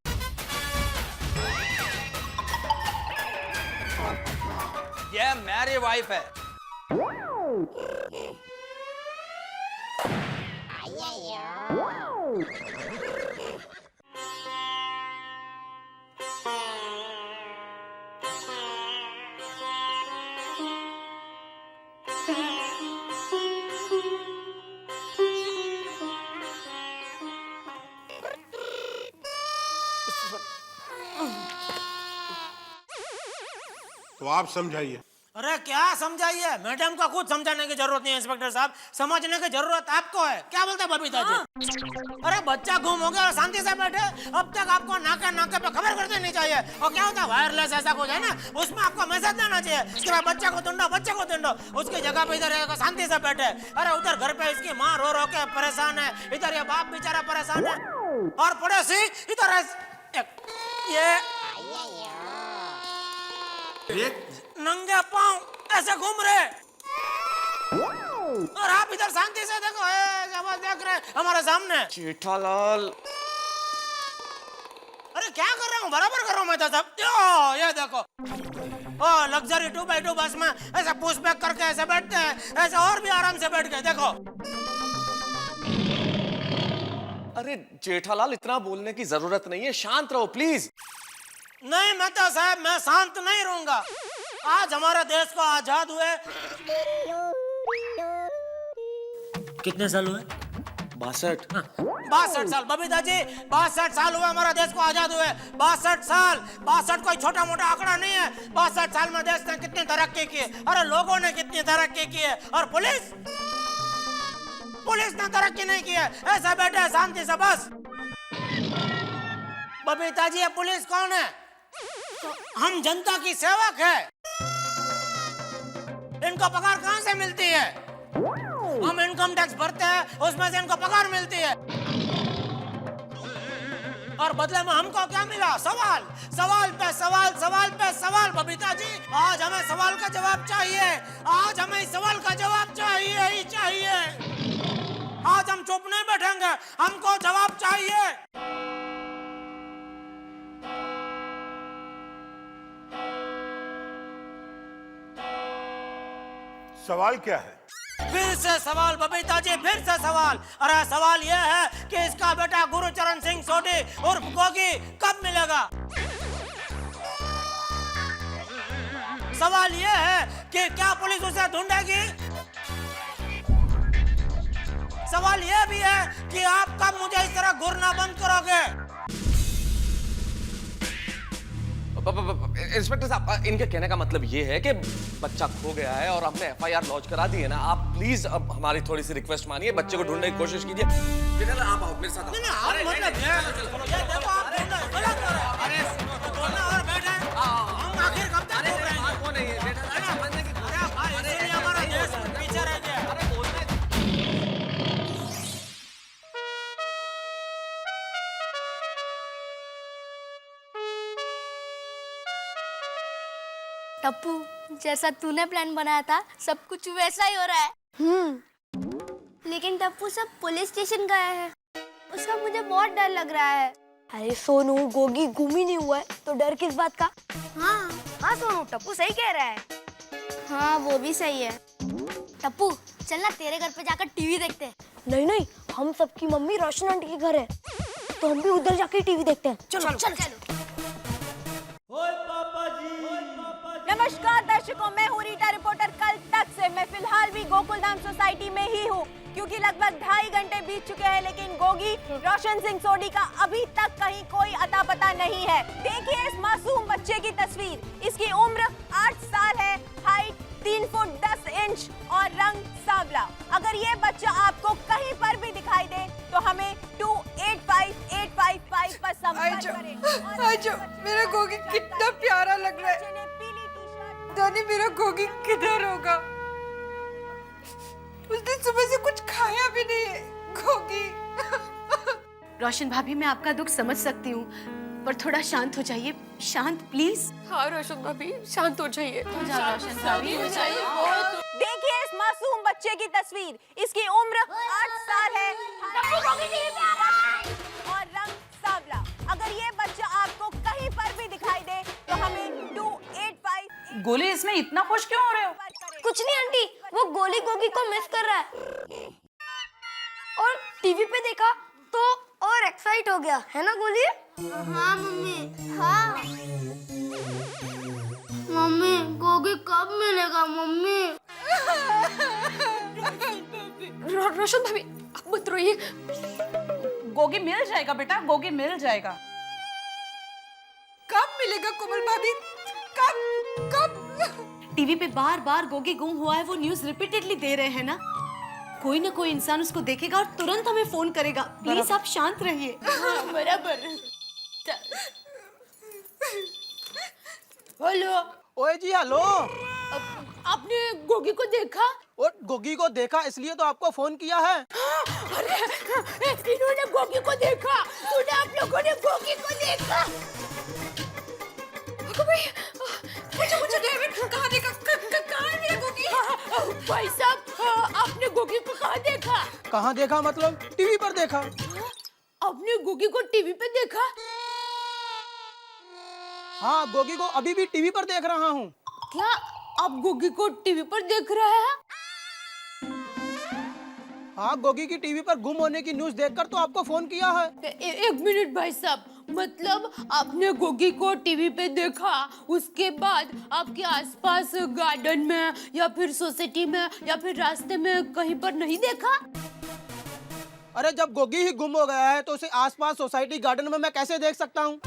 ये मेरी वाइफ है। तो आप समझाइए। अरे क्या समझाइए, मैडम का खुद समझाने की जरूरत नहीं है इंस्पेक्टर साहब, समझने की जरूरत आपको है। क्या बोलते हैं बबीता जी? अरे बच्चा गुम हो गया और शांति से बैठे, अब तक आपको नाके नाके पे खबर कर देनी चाहिए। और क्या होता है वायरलेस ऐसा कुछ है ना, उसमें आपको मैसेज देना चाहिए कि भाई बच्चे को ढूंढो, बच्चे को ढूंढो। उसकी जगह पे इधर शांति से बैठे। अरे उधर घर पे इसकी माँ रो रो के परेशान है, इधर ये बाप बेचारा परेशान है, और पड़ोसी इधर ये नंगे पांव ऐसे घूम रहे, और आप इधर शांति से देखो, देख रहे हमारे सामने। जेठालाल, अरे क्या कर रहा हूँ, बराबर कर रहा हूँ मैं तो सब। ये देखो, ओ लग्जरी 2x2 बस में ऐसा पुश बैक करके ऐसे बैठते हैं, ऐसे और भी आराम से बैठ गए। देखो। अरे जेठालाल इतना बोलने की जरूरत नहीं है, शांत रहो प्लीज। नहीं मेहता साहब, मैं शांत नहीं रहूंगा। आज हमारे देश को आजाद हुए कितने साल हुए? 62। 62 साल बबीता जी, 62 साल हुए हमारा देश को आजाद हुए। 62 साल, 62 कोई छोटा मोटा आंकड़ा नहीं है। 62 साल में देश ने कितनी तरक्की की, अरे लोगों ने कितनी तरक्की की है, और पुलिस ने तरक्की नहीं की है। ऐसा बैठे है शांति से बस। बबीता जी ये पुलिस कौन है? हम जनता की सेवक है। इनको पगार कहां से मिलती है? हम इनकम टैक्स भरते हैं, उसमें से इनको पगार मिलती है, और बदले में हमको क्या मिला? सवाल, सवाल पे सवाल, सवाल पे सवाल। बबीता जी आज हमें सवाल का जवाब चाहिए, आज हमें इस सवाल का जवाब चाहिए ही चाहिए। आज हम चुप नहीं बैठेंगे, हमको जवाब चाहिए। सवाल क्या है? फिर से सवाल बबीता जी, फिर से सवाल। अरे सवाल यह है कि इसका बेटा गुरुचरण सिंह सोढ़ी उर्फ गोगी कब मिलेगा? सवाल यह है कि क्या पुलिस उसे ढूंढेगी? सवाल यह भी है कि आप कब मुझे इस तरह घूरना बंद करोगे? इंस्पेक्टर साहब, इनके कहने का मतलब ये है कि बच्चा खो गया है और हमने एफआईआर लॉन्च करा दी है ना। आप प्लीज अब हमारी थोड़ी सी रिक्वेस्ट मानिए, बच्चे को ढूंढने की कोशिश कीजिए। जेठालाल आप आओ मेरे साथ। टप्पू, जैसा तूने प्लान बनाया था सब कुछ वैसा ही हो रहा है। लेकिन टप्पू सब पुलिस स्टेशन गए हैं, उसका मुझे बहुत डर लग रहा है। अरे सोनू, गोगी गुम ही नहीं हुआ है तो डर किस बात का? हाँ सोनू, टप्पू सही कह रहा है। हाँ वो भी सही है। टप्पू चल ना तेरे घर पे जाकर टीवी देखते हैं। नहीं, हम सबकी मम्मी रोशन आंटी के घर है तो हम भी उधर जाकर टीवी देखते हैं। चलो चलो। ओए पापा जी। नमस्कार दर्शकों, मैं हूँ रीटा रिपोर्टर कल तक से। मैं फिलहाल भी गोकुलधाम सोसाइटी में ही हूँ क्योंकि लगभग 2.5 घंटे बीत चुके हैं, लेकिन गोगी रोशन सिंह सोडी का अभी तक कहीं कोई अता पता नहीं है। देखिए इस मासूम बच्चे की तस्वीर। इसकी उम्र 8 साल है, हाइट 3 फुट 10 इंच और रंग सांवला। अगर ये बच्चा आपको कहीं पर भी दिखाई दे तो हमें 285855 पर संपर्क करें। आज मेरा गोगी कितना प्यारा लग रहा है। जाने मेरा गोगी किधर होगा? उसने सुबह से कुछ खाया भी नहीं है। गोगी। रोशन भाभी, मैं आपका दुख समझ सकती हूँ, पर थोड़ा शांत हो जाइए। शांत प्लीज। हाँ रोशन भाभी, शांत हो जाइए। रोशन भाभी हो जाइए। देखिए इस मासूम बच्चे की तस्वीर। इसकी उम्र 8 साल है और रंग सांवला। अगर ये बच्चा आपको कहीं पर भी दिखाई दे तो हमें 285। गोली, इसमें इतना खुश क्यों हो रहे हो? कुछ नहीं आंटी, वो गोली गोगी को मिस कर रहा है और टीवी पे देखा तो और एक्साइट हो गया, है ना गोली? हाँ मम्मी। हाँ मम्मी, गोगी कब मिलेगा मम्मी? रोशन भाभी आप मत रोइए। गोगी मिल जाएगा बेटा, गोगी मिल जाएगा। कब मिलेगा कोमल भाभी? कब? टीवी पे बार बार गोगी गुम हुआ है, वो न्यूज़ रिपीटेडली दे रहे हैं ना। कोई ना कोई इंसान उसको देखेगा और तुरंत हमें फोन करेगा। प्लीज आप शांत रहिए। बराबर। हेलो। ओए जी हेलो। आपने गोगी को देखा? और गोगी को देखा इसलिए तो आपको फोन किया है। अरे इन्होंने गोगी को देखा। तूने आप लोगों ने गोगी को देखा? मुझे डेविड कहाँ देखा? कहाँ है मेरा गोगी? भाई साहब, आपने गोगी को कहाँ देखा? कहाँ देखा मतलब? टीवी पर देखा। आपने गोगी को टीवी पे देखा? हाँ, गोगी को अभी भी टीवी पर देख रहा हूँ। क्या आप गोगी को टीवी पर देख रहे हैं? हाँ, गोगी की टीवी पर गुम होने की न्यूज़ देखकर तो आपको फोन किया है। एक मिनट भाई साहब, मतलब आपने गोगी को टीवी पे देखा, उसके बाद आपके आसपास गार्डन में या फिर सोसाइटी में या फिर रास्ते में कहीं पर नहीं देखा? अरे जब गोगी ही गुम हो गया है तो उसे आसपास सोसाइटी गार्डन में मैं कैसे देख सकता हूँ?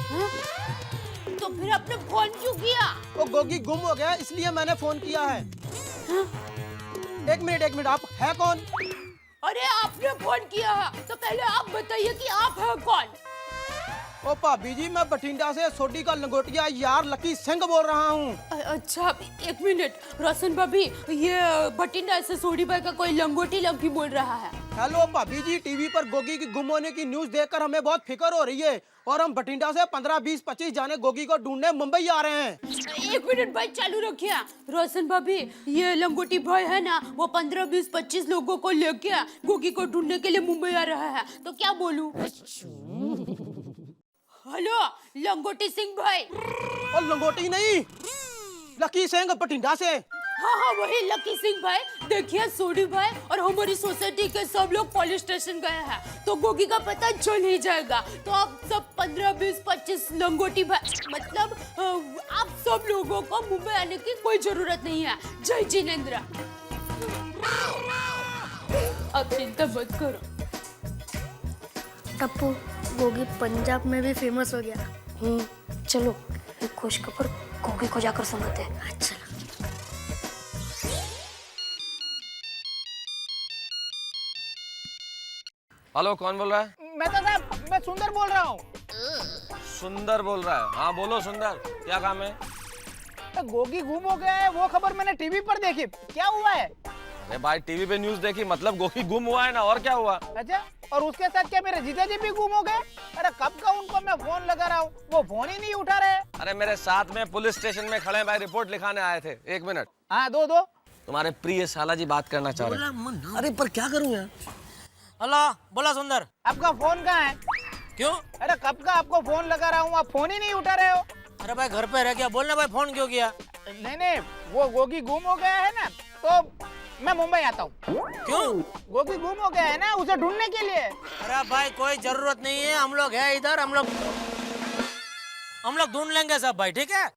तो फिर आपने फोन क्यों किया? वो गोगी गुम हो गया इसलिए मैंने फोन किया है। एक मिनट, आप है कौन? अरे आपने फोन किया है तो पहले आप बताइए कि आप हैं कौन? ओ भाभी जी, मैं बठिंडा से सोडी का लंगोटिया यार लकी सिंह बोल रहा हूँ। अच्छा एक मिनट, रोशन भाभी, ये बठिंडा से सोडी भाई का कोई लंगोटी लंकी बोल रहा है। हेलो भाभी जी, टीवी पर गोगी की गुम होने की न्यूज़ देखकर हमें बहुत फिक्र हो रही है और हम बठिंडा से 15, 20, 25 जाने गोगी को ढूंढने मुंबई आ रहे हैं। एक मिनट भाई, चालू रखिए। रोशन भाभी, ये लंगोटी भाई है ना, वो 15, 20, 25 लोगों को लेके गोगी को ढूंढने के लिए मुंबई आ रहा है, तो क्या बोलूं? हेलो लंगोटी सिंह भाई। और लंगोटी नहीं, लकी सिंह बठिंडा से। हाँ वही लकी सिंह भाई। देखिए सोडी भाई और हमारी सोसाइटी के सब लोग पुलिस स्टेशन गए हैं तो गोगी का पता चल ही जाएगा। तो आप सब 15, 20, 25 लंगोटी भाई, मतलब आप सब लोगों को मुंबई आने की कोई जरूरत नहीं है। जय जिनेंद्र। अब चिंता मत करो। टप्पू, गोगी पंजाब में भी फेमस हो गया। चलो। एक खुशखबर गोगी को जाकर सुनाते हैं। अच्छा। हेलो, कौन बोल रहा है? मैं तो साहब, मैं सुंदर बोल रहा हूँ। सुंदर बोल रहा है? हाँ बोलो सुंदर, क्या काम है? तो गोगी गुम हो गया है, वो खबर मैंने टीवी पर देखी। क्या हुआ है? अरे भाई, टीवी पे न्यूज़ देखी मतलब गोगी गुम हुआ है ना, और क्या हुआ? अच्छा, और उसके साथ क्या मेरे जीजाजी भी गुम हो गए? अरे कब का उनको मैं फोन लगा रहा हूँ, वो फोन ही नहीं उठा रहे। अरे मेरे साथ में पुलिस स्टेशन में खड़े भाई, रिपोर्ट लिखाने आए थे। 1 मिनट। हाँ दो। तुम्हारे प्रिय साला जी बात करना चाह रहे हैं। अरे पर क्या करूं यार? हेलो, बोला सुंदर, आपका फोन कहाँ है? क्यों? अरे कब का आपको फोन लगा रहा हूँ, आप फोन ही नहीं उठा रहे हो। अरे भाई घर पे रह गया, बोलना भाई फोन क्यों किया? नहीं, वो गोगी गुम हो गया है ना, तो मैं मुंबई आता हूँ। क्यों? गोगी गुम हो गया है ना, उसे ढूंढने के लिए। अरे भाई कोई जरूरत नहीं है, हम लोग है इधर, हम लोग ढूंढ लेंगे सब भाई, ठीक है?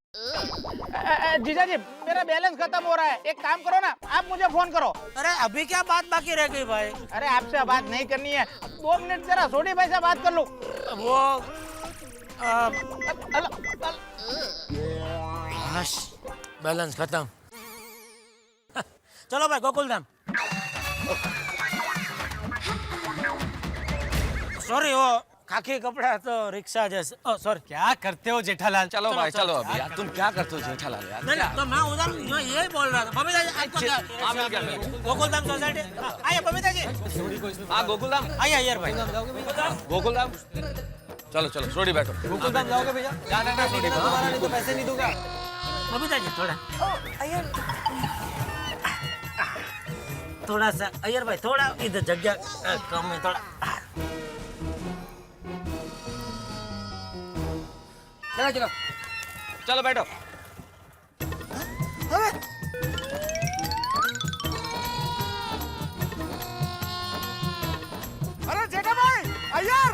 जीजा जी, मेरा बैलेंस खत्म हो रहा है, एक काम करो ना, आप मुझे फोन करो। अरे अभी क्या बात बाकी रह गई भाई? अरे आपसे बात नहीं करनी है, 2 मिनट जरा सोडी भाई से बात कर लो। वो बैलेंस खत्म। चलो भाई गोकुलधाम। सॉरी, वो खाकी कपड़ा तो रिक्शा जैसे। सॉरी। क्या करते हो जेठालाल? चलो भाई चलो अभी यार, तुम क्या करते हो जेठालाल यार? नहीं तो मैं उधर मैं यही बोल रहा था। बबीता जी आपको क्या? हाँ, मिल गया। गोकुलधाम सोसाइटी आइए बबीता जी। हाँ गोकुलधाम आइए यार भाई। गोकुलधाम चलो सोडी बैठो। गोकुलधाम जाओगे भैया? जाना सोडी, तुम्हारा नहीं तो पैसे नहीं दूंगा। बबीता जी थोड़ा सा अय्यर भाई, थोड़ा इधर जगह कम है थोड़ा। चलो बैठो। अरे जेठा भाई, अय्यर।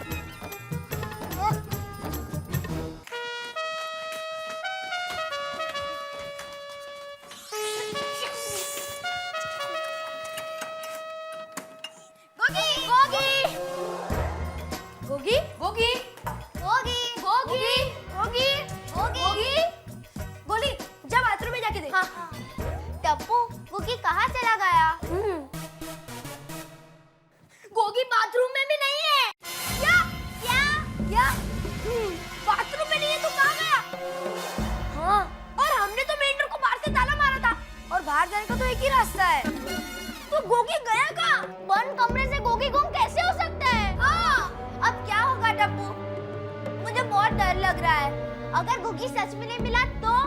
गोगी गोगी गोगी गोगी गोगी गोगी गोली, जा बाथरूम में जाके देख। हाँ। टप्पू, गोगी कहाँ चला गया? गोगी बाथरूम में भी नहीं है। क्या क्या क्या? बाथरूम में नहीं है तो कहाँ गया? हाँ, और हमने तो मेन डोर को बाहर से ताला मारा था, और बाहर जाने का तो एक ही रास्ता है। तो गोगी गया कहाँ? बंद कमरे से गोगी गुम कैसे हो सकता है? हाँ, अब क्या होगा टप्पू? मुझे बहुत डर लग रहा है। अगर गोगी सच में नहीं मिला तो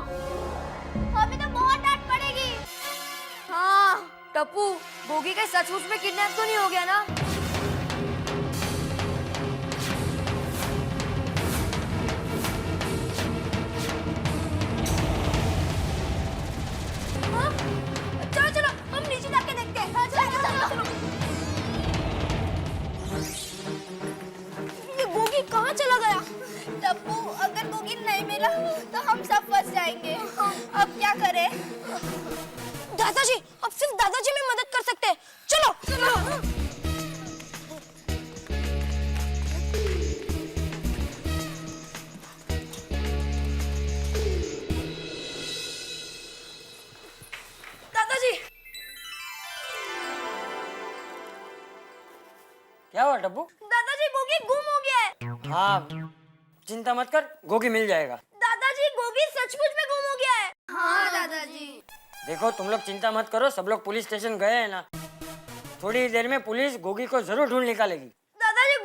हमें तो बहुत डांट पड़ेगी। हाँ टप्पू, गोगी का सचमुच में किडनैप तो नहीं हो गया ना? हाँ? चलो हम नीचे जाके देखते हैं। हाँ, चलो। ये गोगी कहाँ चला गया? टप्पू, अगर गोगी नहीं मिला तो हम सब फंस जाएंगे। अब क्या करें? दादाजी, अब सिर्फ दादाजी में मदद कर सकते हैं। चलो। दादाजी, क्या हुआ डब्बू? दादाजी गोगी गुम हो गया है। हाँ, चिंता मत कर, गोगी मिल जाएगा। दादाजी, गोगी सचमुच में गुम हो गया है। हाँ दादाजी। देखो तुम लोग चिंता मत करो, सब लोग पुलिस स्टेशन गए हैं ना, थोड़ी देर में पुलिस गोगी को जरूर ढूंढ निकालेगी। दादाजी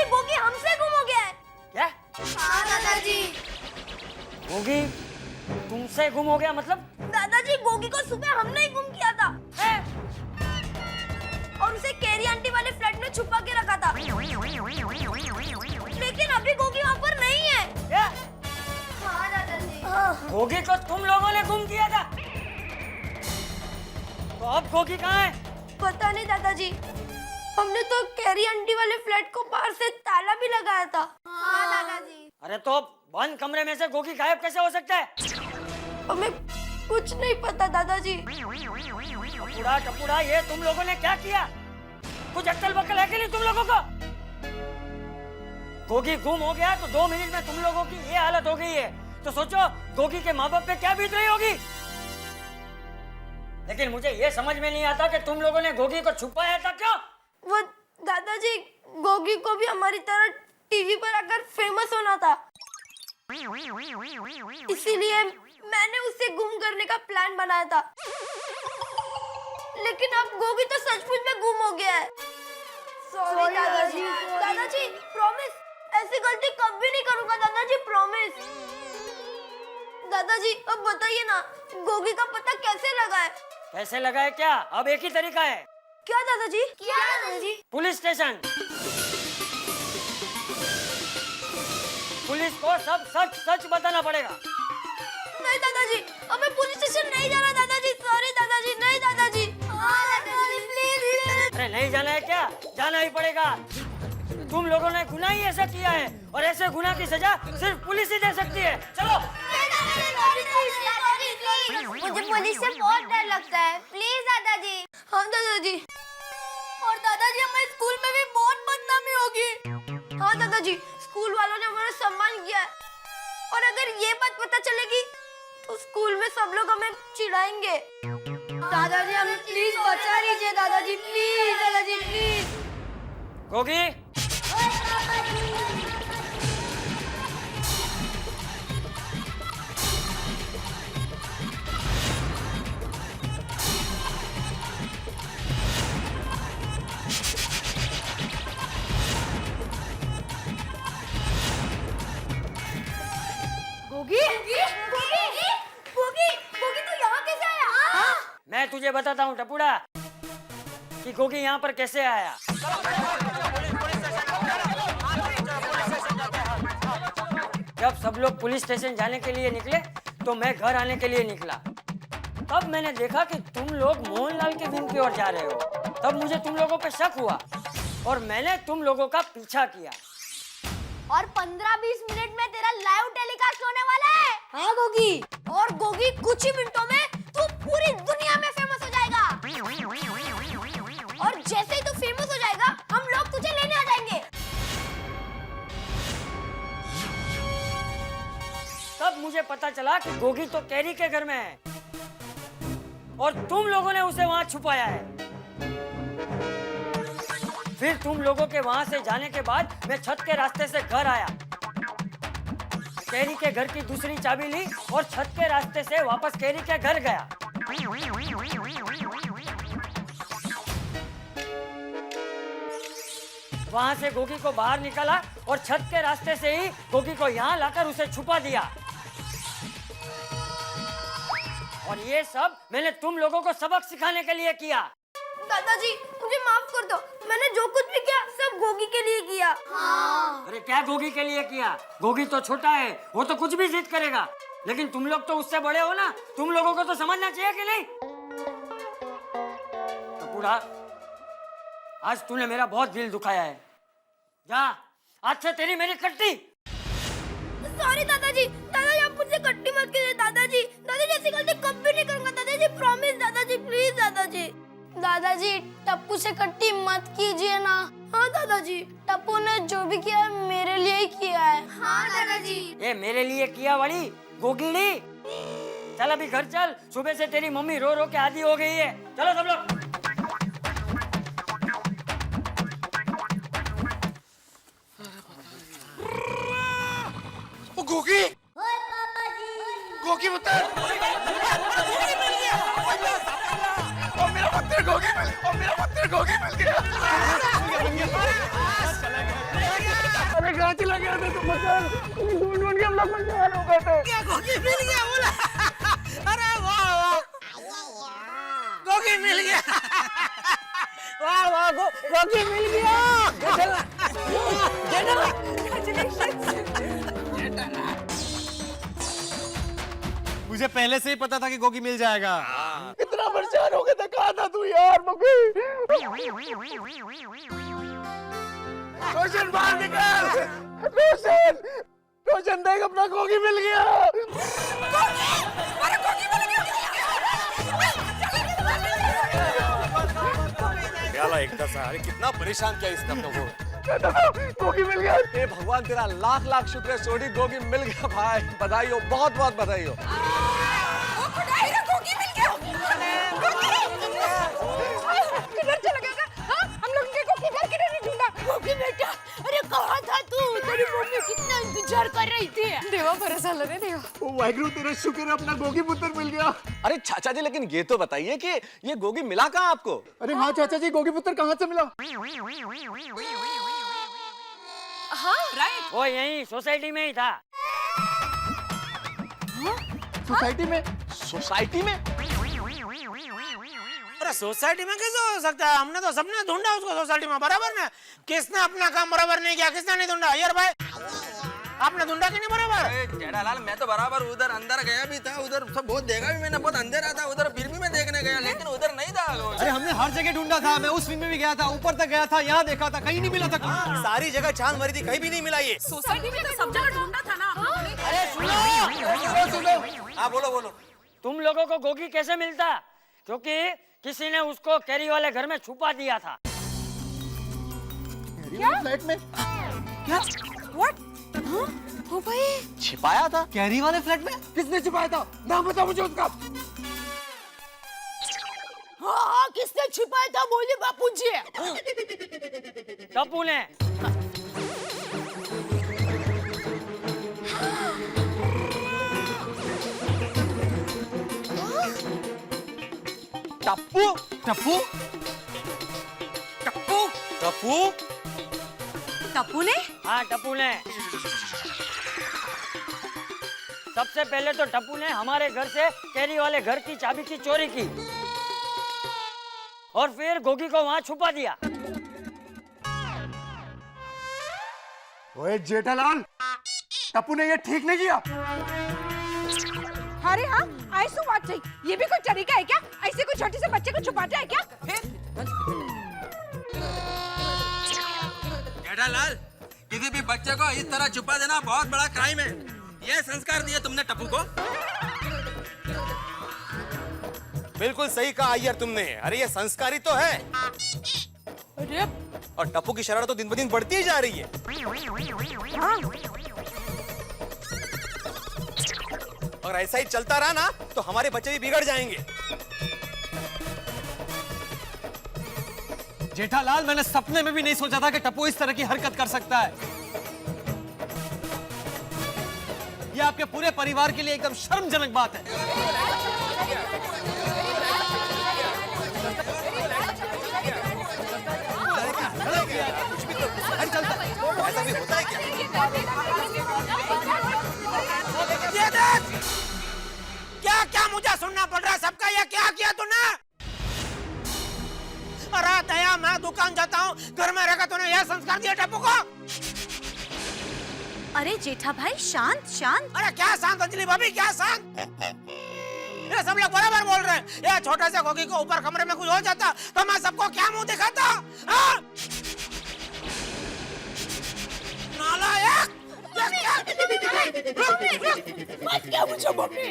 गोगी हमसे गुम हो गया है। क्या? हाँ दादाजी। गोगी तुमसे गुम हो गया मतलब? दादाजी, गोगी को सुबह हमने ही गुम किया था और उसे केरी आंटी वाले फ्लैट में छुपा के रखा था, लेकिन अभी गोगी वहाँ पर नहीं है। क्या? हाँ दादाजी। गोगी को तुम लोगों ने गुम किया था? तो अब गोगी कहाँ है? पता नहीं दादाजी, हमने तो केरी आंटी वाले फ्लैट को बाहर से ताला भी लगाया था। हाँ दादाजी। अरे तो बंद कमरे में से गोगी गायब कैसे हो सकता है? हमें कुछ नहीं पता दादाजी। टपुड़ा, ये तुम लोगों ने क्या किया? कुछ अक्ल बक्ल है कि नहीं तुम लोगों को? गोगी गुम हो गया तो 2 मिनट में तुम लोगों की ये हालत हो गई है, तो सोचो गोगी के माँ बाप पे क्या बीत रही होगी। लेकिन मुझे ये समझ में नहीं आता कि तुम लोगों ने गोगी को छुपाया था क्यों? वो दादाजी, गोगी को भी हमारी तरह टीवी पर आकर फेमस होना था, इसीलिए मैंने उसे गुम करने का प्लान बनाया था। लेकिन अब गोगी तो सचमुच में गुम हो गया है। सॉरी दादाजी। दादाजी प्रॉमिस, ऐसी गलती कभी नहीं करूंगा दादाजी, प्रॉमिस। दादाजी अब बताइए ना, गोगी का पता कैसे लगा है? कैसे लगा है क्या? अब एक ही तरीका है। क्या दादाजी? क्या दादाजी? Police station. पुलिस को सब सच सच बताना पड़ेगा। नहीं दादाजी, अब मैं पुलिस स्टेशन नहीं जाना दादाजी, सॉरी दादाजी, नहीं दादाजी। दादाजी प्लीज। अरे नहीं जाना है क्या? जाना ही पड़ेगा। तुम लोगों ने गुनाह ही ऐसा किया है, और ऐसे गुनाह की सजा सिर्फ पुलिस ही दे सकती है। चलो। मुझे पुलिस से बहुत डर लगता है, प्लीज दादाजी। हाँ दादाजी। और दादाजी हमारे स्कूल में भी बहुत बदनामी होगी। हाँ दादाजी, स्कूल वालों ने हमारा सम्मान किया है, और अगर ये बात पता चलेगी तो स्कूल में सब लोग हमें चिढ़ाएंगे। दादाजी हमें प्लीज बचा लीजिए दादाजी, प्लीज दादाजी प्लीज। गोगी, गोगी, गोगी, गोगी, गोगी तो यहाँ कैसे आया? मैं तुझे बताता हूँ टपुड़ा कि गोगी यहाँ पर कैसे आया। जब सब लोग पुलिस स्टेशन जाने के लिए निकले तो मैं घर आने के लिए निकला। तब मैंने देखा कि तुम लोग मोहनलाल के विंग की ओर जा रहे हो। तब मुझे तुम लोगों पे शक हुआ और मैंने तुम लोगों का पीछा किया। और 15-20 मिनट में तेरा लाइव टेलीकास्ट होने वाला है। हाँ गोगी। और गोगी कुछ ही मिनटों में तू पूरी दुनिया में फेमस हो जाएगा। और जैसे ही तू फेमस हो जाएगा, हम लोग तुझे लेने आ जाएंगे। तब मुझे पता चला कि गोगी तो कैरी के घर में है और तुम लोगों ने उसे वहां छुपाया है। फिर तुम लोगों के वहां से जाने के बाद मैं छत के रास्ते से घर आया, कैरी के घर की दूसरी चाबी ली और छत के रास्ते से वापस कैरी के घर गया। वहां से गोगी को बाहर निकाला और छत के रास्ते से ही गोगी को यहाँ लाकर उसे छुपा दिया। और ये सब मैंने तुम लोगों को सबक सिखाने के लिए किया। दादाजी मुझे माफ कर दो, मैंने जो कुछ भी किया सब गोगी के लिए किया। हाँ। अरे क्या गोगी के लिए किया? गोगी तो छोटा है, वो तो कुछ भी जिद करेगा, लेकिन तुम लोग तो उससे बड़े हो ना, तुम लोगों को तो समझना चाहिए कि नहीं? तो बूढ़ा, आज तूने मेरा बहुत दिल दुखाया है। जा, आज से तेरी मेरी कट्टी। सॉरी दादाजी, दादाजी आप मुझसे कट्टी मत कीजिए दादाजी। दादाजी ऐसी गलती कभी नहीं करूंगा दादाजी, प्रॉमिस दादाजी, प्लीज दादाजी। दादाजी टप्पू से कट्टी मत कीजिए ना। हाँ दादाजी, टप्पू ने जो भी किया है मेरे लिए ही किया है। हाँ दादाजी। ये मेरे लिए किया वाली गोगीड़ी। चल अभी घर चल, सुबह से तेरी मम्मी रो रो के आदी हो गई है। चलो सब लोग। गोगी, गोगी पुत्र, और मेरा पुत्र गोगी मिल गया, और मेरा पुत्र गोगी मिल गया। अरे कहाँ चला गया था तुम पुत्र? ढूंढ ढूंढ के हम लोग परेशान हो गए थे। क्या गोगी मिल गया बोला? अरे वाह वाह, गोगी मिल गया। वाह वाह, गोगी मिल गया। मुझे पहले से ही पता था कि गोगी मिल जाएगा। इतना परेशान हो गया था, कहाँ था तू यार गोगी? रोशन बाहर निकल, रोशन, रोशन देख अपना गोगी मिल गया। अरे गोगी मिल गया। एकदा सा, अरे कितना परेशान किया इसने अपने को। गोगी मिल गया। हे भगवान, तेरा लाख लाख शुक्र है सोडी, गोगी मिल गया भाई। बधाई हो, बहुत बहुत बधाई हो। गोगी मिल गया। किधर चला गया था? हाँ? हम लोग किधर नहीं ढूंढा? गोगी बेटा, अरे कहाँ था तू? तेरी मम्मी कितना इंतजार कर रही थी। देवा भरोसा लगे देवा। ओ वाहिगुरु, तेरा शुक्र है अपना गोगी पुत्र मिल गया। अरे चाचा जी, लेकिन ये तो बताइए कि ये गोगी मिला कहाँ आपको? अरे हाँ चाचा जी, गोगी पुत्र कहाँ से मिला? हाँ राइट। वो यहीं सोसाइटी में ही था। सोसाइटी में? सोसाइटी में? अरे सोसाइटी में कैसे हो सकता है? हमने तो सबने ढूंढा उसको सोसाइटी में, बराबर ना? किसने अपना काम बराबर नहीं किया? किसने नहीं ढूंढा? यार भाई, आपने ढूंढा कि नहीं बराबर? जेठालाल, मैं तो बराबर उधर अंदर गया भी था, उधर सब बहुत देखा भी मैंने, बहुत अंधेरा था उधर, फिर भी मैं देखने गया, लेकिन उधर नहीं था। अरे हमने हर जगह ढूंढा था, मैं उस विंग में भी गया था, ऊपर तक गया था, यहाँ देखा था, कहीं नहीं मिला था। सारी जगह छान मारी थी, कहीं भी नहीं मिला ये। सोसाइटी में तो सब जगह ढूंढा था ना। अरे सुनो, हाँ बोलो बोलो। तुम लोगों को गोगी कैसे मिलता? क्योंकि किसी ने उसको कैरी वाले घर में छुपा दिया था। फ्लैट में? क्या? What? हाँ? ओ भाई, छिपाया था कैरी वाले फ्लैट में? किसने छिपाया था? नाम बता मुझे उसका। हाँ, किसने छिपाया था? बोलिए बापूजी। टप्पू ने। टप्पू? टप्पू? टप्पू? टप्पू? टप्पू ने? हाँ, टप्पू ने। सबसे पहले तो टप्पू ने हमारे घर से कैरी वाले घर की चाबी की चोरी की और फिर गोगी को वहाँ छुपा दिया। ओए जेठालाल, टप्पू ने ये ठीक नहीं किया। अरे हाँ, ऐसी बात सही। ये भी कोई तरीका है क्या? ऐसे कोई छोटे से बच्चे को छुपाता है क्या? जेठालाल, किसी भी बच्चे को इस तरह छुपा देना बहुत बड़ा क्राइम है। ये संस्कार दिए तुमने टप्पू को? बिल्कुल सही कहा अय्यर तुमने। अरे ये संस्कारी तो है। अरे और टप्पू की शरारत तो दिन ब दिन बढ़ती ही जा रही है। और ऐसा ही चलता रहा ना तो हमारे बच्चे भी बिगड़ जाएंगे। जेठालाल, मैंने सपने में भी नहीं सोचा था कि टप्पू इस तरह की हरकत कर सकता है। ये आपके पूरे परिवार के लिए एकदम शर्मजनक बात है। ऐसा भी होता है क्या? क्या क्या मुझे सुनना पड़ रहा है सबका? ये क्या किया तूने? अरे दया, मैं दुकान जाता हूँ, घर में रहेगा तूने यह संस्कार दिया टप्पू को? अरे जेठा भाई, शांत शांत। अरे क्या शांत अंजलि भाभी, क्या शांत? ये सब लोग बराबर बोल रहे हैं। ये छोटे से गोगी को ऊपर कमरे में कुछ हो जाता तो मैं सबको क्या मुंह दिखाता? हाँ? नालायक! मत क्या मुझे मम्मी।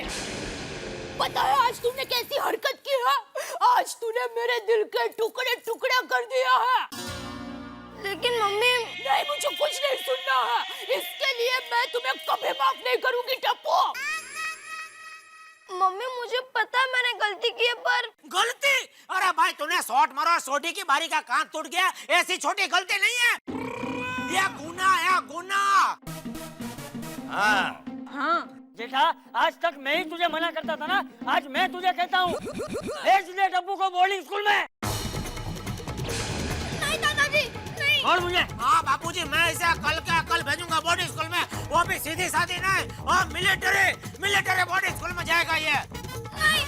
पता है आज तूने कैसी हरकत की है? आज तूने मेरे दिल के टुकड़े टुकड़ा कर दिया है। लेकिन मम्मी, नहीं, मुझे कुछ नहीं सुनना है। इसके लिए मैं तुम्हें कभी माफ नहीं करूंगी टप्पू। मम्मी मुझे पता है मैंने गलती की है, पर गलती? अरे भाई, तूने शॉट मारा, सोटी की बारी का कांच टूट गया, ऐसी छोटी गलती नहीं है। ये गुनाह है, गुनाह। हाँ। जेठा, आज तक मैं ही तुझे मना करता था ना, आज मैं तुझे कहता हूँ, भेज दे टप्पू को बोर्डिंग स्कूल में। नहीं दादाजी, नहीं। और मुझे? हाँ बापूजी, मैं इसे कल भेजूंगा बोर्डिंग स्कूल में, वो भी सीधी साधी नहीं, और मिलिट्री बोर्डिंग स्कूल में जाएगा ये। नहीं।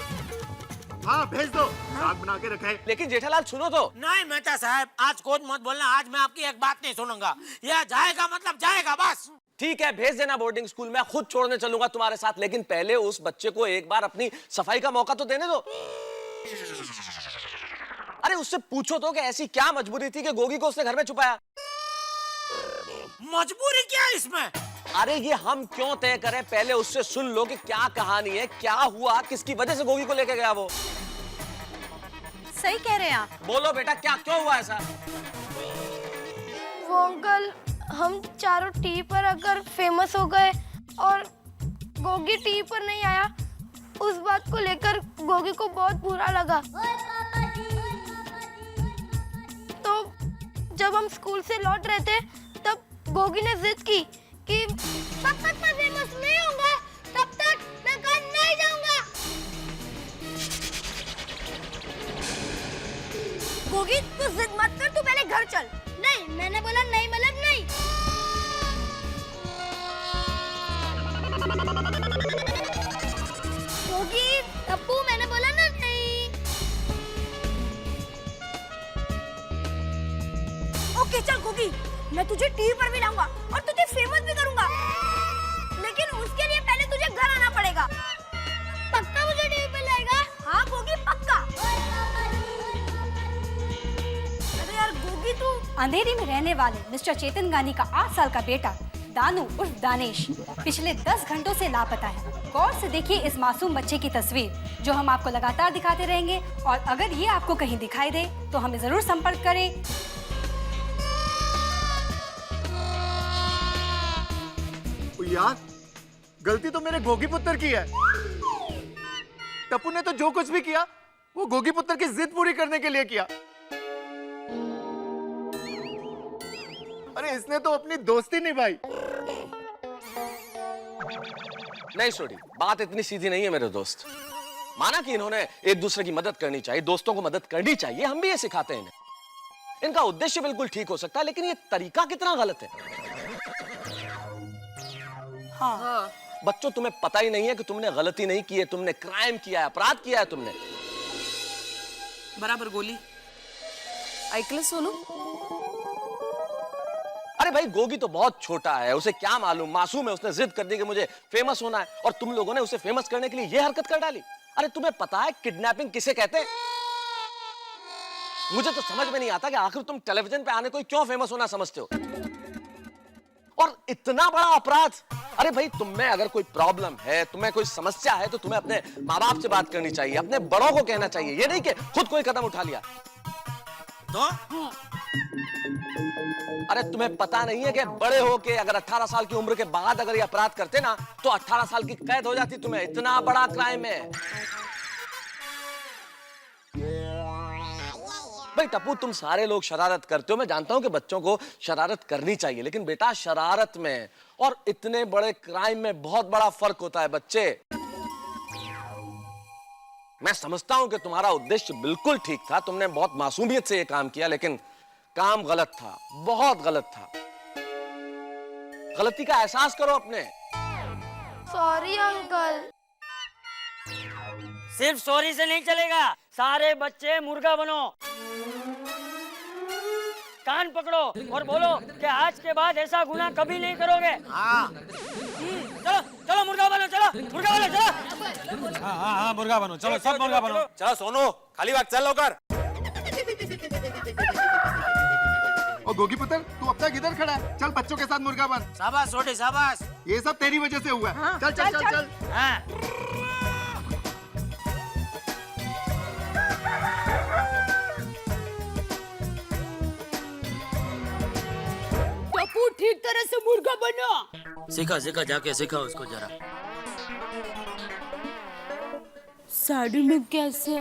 हाँ भेज दो, साग बना के रखा है। लेकिन जेठालाल सुनो तो। नहीं मेहता साहब, आज कुछ मत बोलना, आज मैं आपकी एक बात नहीं सुनूंगा। यह जाएगा मतलब जाएगा, बस। ठीक है, भेज देना बोर्डिंग स्कूल, मैं खुद छोड़ने चलूंगा तुम्हारे साथ, लेकिन पहले उस बच्चे को एक बार अपनी सफाई का मौका तो देने दो। अरे उससे पूछो तो कि ऐसी क्या मजबूरी थी कि गोगी को उसने घर में छुपाया? मजबूरी क्या इसमें? अरे ये हम क्यों तय करें, पहले उससे सुन लो कि क्या कहानी है, क्या हुआ, किसकी वजह से गोगी को लेके गया वो। सही कह रहे हैं आप। बोलो बेटा, क्या क्यों हुआ ऐसा? वो अंकल, हम चारों टी पर अगर फेमस हो गए और गोगी टी पर नहीं आया, उस बात को लेकर गोगी को बहुत बुरा लगा। तो जब हम स्कूल से लौट रहे थे तब गोगी ने जिद की कि तब तक मैं फेमस नहीं होऊंगा, तब तक मैं घर नहीं जाऊंगा। गोगी तू जिद मत कर, तू पहले घर चल। नहीं, मैंने बोला नहीं मतलब नहीं। गोगी, टप्पू, मैंने बोला ना नहीं। ओके चल गोगी, मैं तुझे टीवी पर भी लाऊंगा और तुझे फेमस भी करूंगा, लेकिन उसके लिए पहले तुझे घर आना पड़ेगा। पक्का मुझे टीवी पर लाएगा? हाँ गोगी, पक्का। अरे यार गोगी, तू अंधेरी में रहने वाले मिस्टर चेतन गानी का 8 साल का बेटा दानू उर्फ दानेश पिछले 10 घंटों से लापता है। गौर से देखिए इस मासूम बच्चे की तस्वीर, जो हम आपको लगातार दिखाते रहेंगे, और अगर ये आपको कहीं दिखाई दे तो हमें जरूर संपर्क करें। यार, गलती तो मेरे गोगी पुत्र की है। टप्पू ने तो जो कुछ भी किया वो गोगी पुत्र की जिद पूरी करने के लिए किया। अरे इसने तो अपनी दोस्ती निभाई। नहीं सोडी, बात इतनी सीधी नहीं है मेरे दोस्त। माना कि इन्होंने एक दूसरे की मदद करनी चाहिए, दोस्तों को मदद करनी चाहिए, हम भी ये सिखाते हैं इन्हें। इनका उद्देश्य बिल्कुल ठीक हो सकता है, लेकिन ये तरीका कितना गलत है। हाँ। बच्चों, तुम्हें पता ही नहीं है कि तुमने गलती नहीं की है, तुमने क्राइम किया है, अपराध किया है तुमने। बराबर गोली। ऐकलं सोनू? अरे भाई, गोगी तो बहुत छोटा है, उसे क्या मालूम, मासूम है। उसने जिद कर दी कि मुझे फेमस होना है, और तुम लोगों ने उसे फेमस करने के लिए यह हरकत कर डाली। अरे तुम्हें पता है किडनैपिंग किसे कहते हैं? मुझे तो समझ में नहीं आता कि आखिर तुम टेलीविजन पे आने को क्यों फेमस होना समझते हो, और इतना बड़ा अपराध। अरे भाई, तुम्हें अगर कोई प्रॉब्लम है, तुम्हें कोई समस्या है, तो तुम्हें अपने माँ बाप से बात करनी चाहिए, अपने बड़ों को कहना चाहिए, ये नहीं कि खुद कोई कदम उठा लिया। तो अरे तुम्हें पता नहीं है कि बड़े होके अगर 18 साल की उम्र के बाद अगर ये अपराध करते ना, तो 18 साल की कैद हो जाती तुम्हें। इतना बड़ा क्राइम है भाई। टप्पू, तुम सारे लोग शरारत करते हो, मैं जानता हूं कि बच्चों को शरारत करनी चाहिए, लेकिन बेटा, शरारत में और इतने बड़े क्राइम में बहुत बड़ा फर्क होता है बच्चे। मैं समझता हूं कि तुम्हारा उद्देश्य बिल्कुल ठीक था, तुमने बहुत मासूमियत से यह काम किया, लेकिन काम गलत था, बहुत गलत था। गलती का एहसास करो अपने। Sorry uncle. सिर्फ सॉरी से नहीं चलेगा, सारे बच्चे मुर्गा बनो, कान पकड़ो और बोलो कि आज के बाद ऐसा गुनाह कभी नहीं करोगे। हाँ। चलो चलो मुर्गा बनो, चलो मुर्गा बनो, चलो। हाँ, मुर्गा बनो, चलो सब मुर्गा बनो। चलो सोनू, खाली बात, चल होकर। और गोगी पुत्र, तू अब तक इधर खड़ा है, चल बच्चों के साथ मुर्गा बन। शाबाश छोटे, शाबाश। ये सब तेरी वजह से हुआ है। हाँ, चल चल चल चल। हाँ। टप्पू ठीक तरह से मुर्गा बनो। सीखा सीखा, जाके सीखा उसको जरा। साड़ी में कैसे?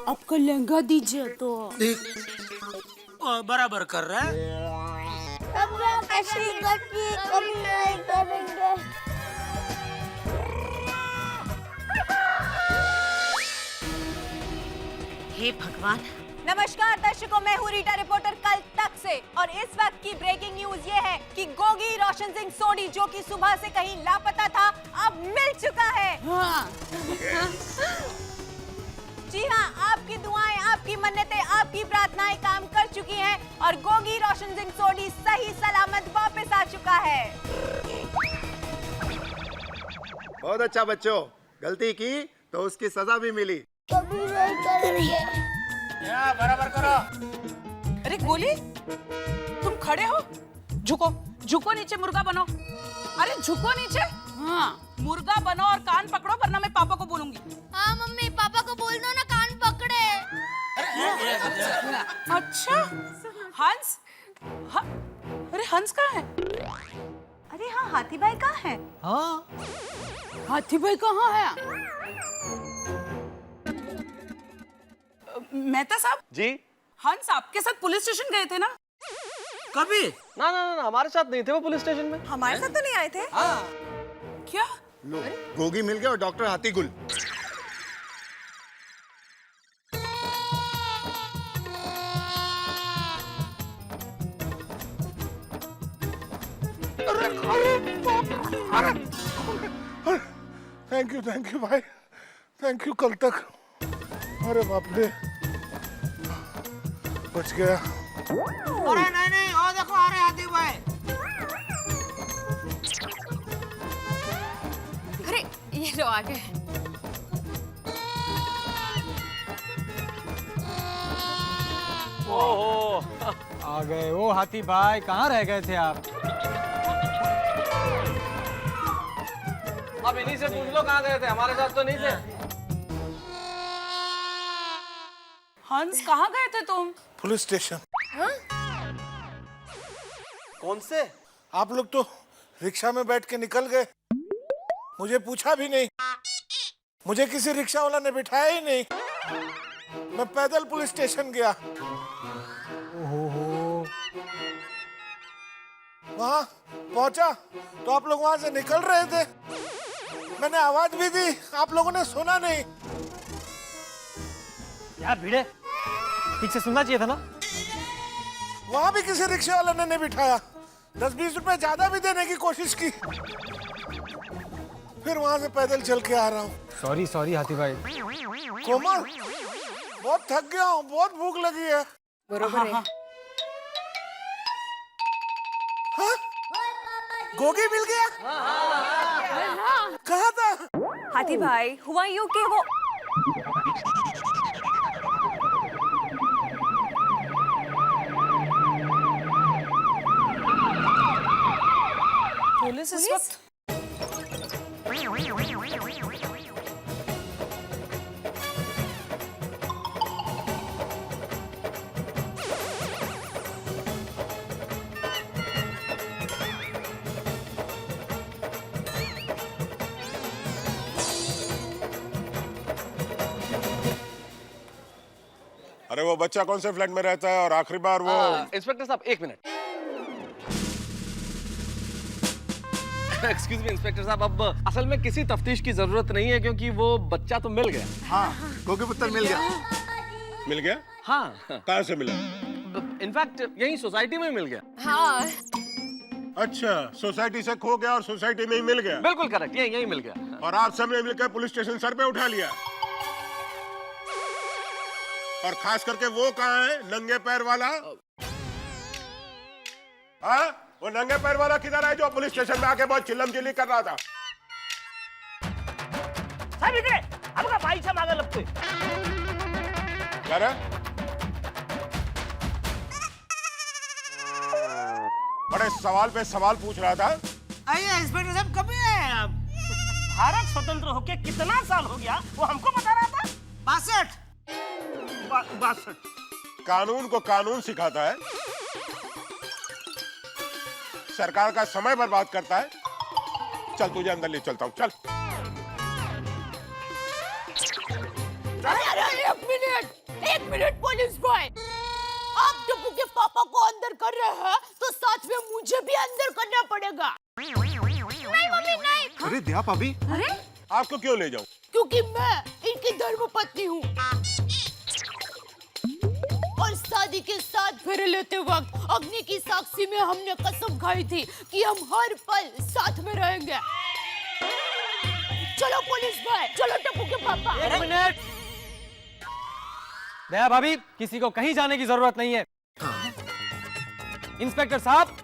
आपका लहंगा दीजिए तो। बराबर कर रहा है। अब लोग ऐसी गलती कभी नहीं करेंगे। हे भगवान। नमस्कार दर्शकों, मैं हूँ रीटा, रिपोर्टर कल तक से, और इस वक्त की ब्रेकिंग न्यूज ये है कि गोगी रोशन सिंह सोनी, जो कि सुबह से कहीं लापता था, अब मिल चुका है। हाँ। जी हाँ, आपकी दुआएं, आपकी मन्नतें, आपकी प्रार्थनाएं काम कर चुकी हैं, और गोगी रोशन सिंह सोनी सही सलामत वापस आ चुका है। बहुत अच्छा बच्चों, गलती की तो उसकी सजा भी मिली। कभी नहीं करेंगे। बराबर करो। अरे गोली, तुम खड़े हो? झुको, झुको नीचे, मुर्गा बनो। अरे झुको नीचे। हाँ। मुर्गा बनो और कान पकड़ो, वरना मैं पापा को बोलूंगी। हाँ मम्मी, पापा को बोल दो ना कान पकड़े। अच्छा हंस, अरे हंस कहाँ है? अरे हाँ, हाथी भाई कहाँ है? हाँ, हाथी भाई कहाँ है? मेहता साहब जी? हंस आपके साथ पुलिस स्टेशन गए थे ना? कभी? ना ना ना, हमारे साथ नहीं थे वो पुलिस स्टेशन में। हमारे साथ तो नहीं आए थे। क्या? लो, गोगी मिल गया और डॉक्टर हाथी गुल। थैंक यू भाई, थैंक यू। कल तक, अरे बाप रे, बच गया। अरे नहीं, और देखो आ रहे हाथी भाई। अरे ये लो आ गए। ओहो, आ गए। ओ हाथी भाई, कहाँ रह गए थे आप? अब इन्हीं से पूछ लो कहाँ गए थे, हमारे साथ तो नहीं थे। हंस कहाँ गए थे तुम? Police station. कौन से? आप लोग तो रिक्शा में बैठ के निकल गए, मुझे पूछा भी नहीं। मुझे किसी रिक्शा वाला ने बिठाया ही नहीं, मैं पैदल पुलिस स्टेशन गया। वहां पहुंचा तो आप लोग वहां से निकल रहे थे। मैंने आवाज भी दी, आप लोगों ने सुना नहीं। यार भिड़े, ठीक से सुनना चाहिए था ना। वहां भी किसी रिक्शा वाले ने नहीं बिठाया। 10-20 रुपए ज्यादा भी देने की कोशिश की, फिर वहां से पैदल चल के आ रहा हूँ। सॉरी हाथी भाई। कोमल, बहुत थक गया हूँ, बहुत भूख लगी है। बरोबर है। हाँ? गोगी मिल गया? कहाँ था? हाथी भाई, हुआ यूं कि वो पुलिस इस वक्त अरे वो बच्चा कौन से फ्लैट में रहता है और आखिरी बार वो इंस्पेक्टर साहब एक मिनट। एक्सक्यूज मी इंस्पेक्टर साहब, अब असल में किसी तफ्तीश की जरूरत नहीं है क्योंकि वो बच्चा तो मिल गया। हाँ, गोगी पुत्र मिल गया। मिल गया? हाँ, कहाँ से मिला? इनफैक्ट यही सोसाइटी में मिल गया। हाँ। अच्छा, सोसाइटी से खो गया और सोसाइटी में ही मिल गया। बिल्कुल करेक्ट, यही मिल गया। और आप सबने मिलकर पुलिस स्टेशन सर पे उठा लिया। और खास करके वो कहाँ है, नंगे पैर वाला? हाँ, वो नंगे पैर वाला किधर है जो पुलिस स्टेशन में आके बहुत चिल्लम चिल्ली कर रहा था? सब इधर आपका भाई से मांगा लगते। क्या रे? बड़े सवाल पे सवाल पूछ रहा था। आइए इंस्पेक्टर साहब, कभी आए आप? भारत स्वतंत्र होके कितना साल हो गया वो हमको बता रहा था। 62। कानून को कानून सिखाता है, सरकार का समय बर्बाद करता है। चल तुझे अंदर ले चलता हूँ, चल। अरे एक मिनट पुलिस बॉय, आप टप्पू के पापा को अंदर कर रहे हैं तो साथ में मुझे भी अंदर करना पड़ेगा। नहीं मम्मी नहीं। अरे दिया भाभी। अरे आपको क्यों ले जाऊं? क्योंकि मैं इनकी धर्मपत्नी हूँ और शादी के साथ फेरे लेते वक्त अग्नि की साक्षी में हमने कसम खाई थी कि हम हर पल साथ में रहेंगे। चलो पुलिस भाई, चलो टप्पू के पापा। एक मिनट। दया भाभी, किसी को कहीं जाने की जरूरत नहीं है। इंस्पेक्टर साहब,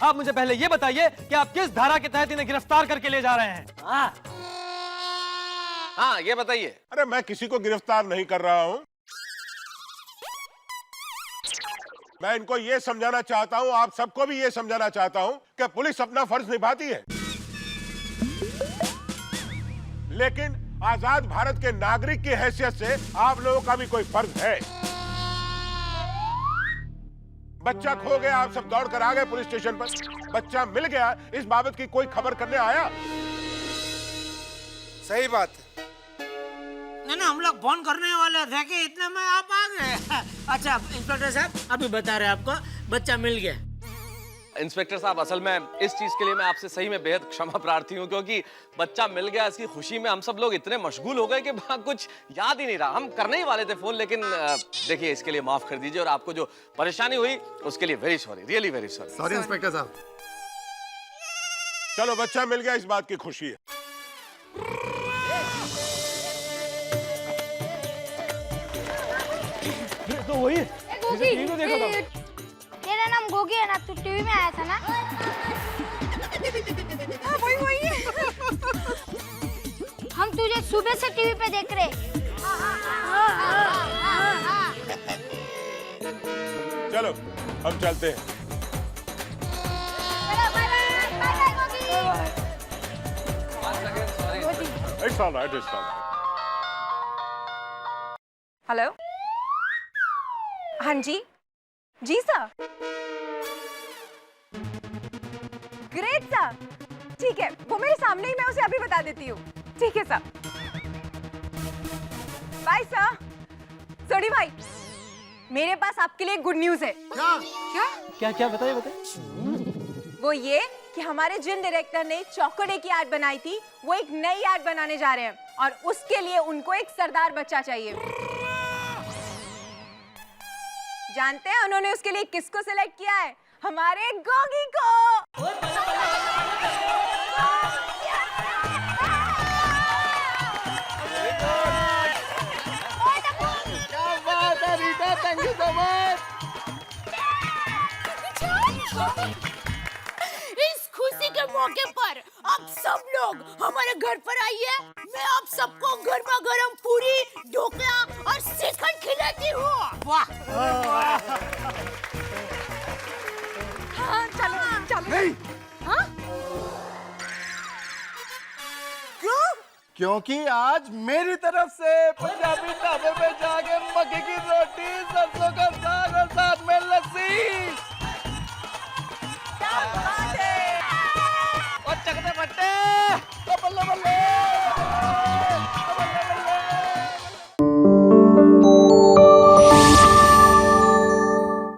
आप मुझे पहले ये बताइए कि आप किस धारा के तहत इन्हें गिरफ्तार करके ले जा रहे हैं? हाँ, ये बताइए। अरे मैं किसी को गिरफ्तार नहीं कर रहा हूँ, मैं इनको ये समझाना चाहता हूँ, आप सबको भी ये समझाना चाहता हूँ कि पुलिस अपना फर्ज निभाती है, लेकिन आजाद भारत के नागरिक की हैसियत से आप लोगों का भी कोई फर्ज है। बच्चा खो गया, आप सब दौड़ कर आ गए पुलिस स्टेशन पर। बच्चा मिल गया, इस बाबत की कोई खबर करने आया? सही बात है। ना हम लोग फोन करने वाले थे कि इतने में आप आ गए। अच्छा इंस्पेक्टर साहब, अभी बता रहे आपको बच्चा मिल गया। इंस्पेक्टर साहब, असल में इस चीज के लिए मैं आपसे सही में बेहद क्षमा प्रार्थी हूँ, क्योंकि बच्चा मिल गया इसकी खुशी में हम सब लोग इतने मशगूल हो गए कि कुछ याद ही नहीं रहा। हम करने ही वाले थे फोन, लेकिन देखिए इसके लिए माफ कर दीजिए, और आपको जो परेशानी हुई उसके लिए very sorry, really very sorry. Sorry inspector साहब। चलो बच्चा मिल गया, इस बात की खुशी है। तो वही गोगी, तेरा नाम गोगी है ना, तू टीवी में आया था ना? हाँ, वही हम तुझे सुबह से टीवी पे देख रहे। चलो हम चलते हैं। It's all right, it's all right. Hello, हाँ जी, जी सर, ग्रेट सर, ठीक है, वो मेरे सामने ही, मैं उसे अभी बता देती हूँ। ठीक है सर, बाय सर। सोडी भाई, मेरे पास आपके लिए गुड न्यूज है। क्या क्या बताइए। वो ये कि हमारे जिन डायरेक्टर ने चौकोडे की एड बनाई थी, वो एक नई एड बनाने जा रहे हैं, और उसके लिए उनको एक सरदार बच्चा चाहिए। जानते हैं उन्होंने उसके लिए किसको सिलेक्ट किया है? हमारे गोगी को। क्या बात है Rita, thank you so much. इस खुशी के मौके पर आप सब लोग हमारे घर पर आइए। मैं आप सबको गर्मा गर्म पूरी, ढोकला और श्रीखंड खिलाती हूँ। वाह! हाँ, चलो चलो। नहीं, हाँ? क्यों? क्योंकि आज मेरी तरफ से पंजाबी ढाबे पे जाके मक्के की रोटी, सरसों का साग और साथ में लस्सी। क्या बात है?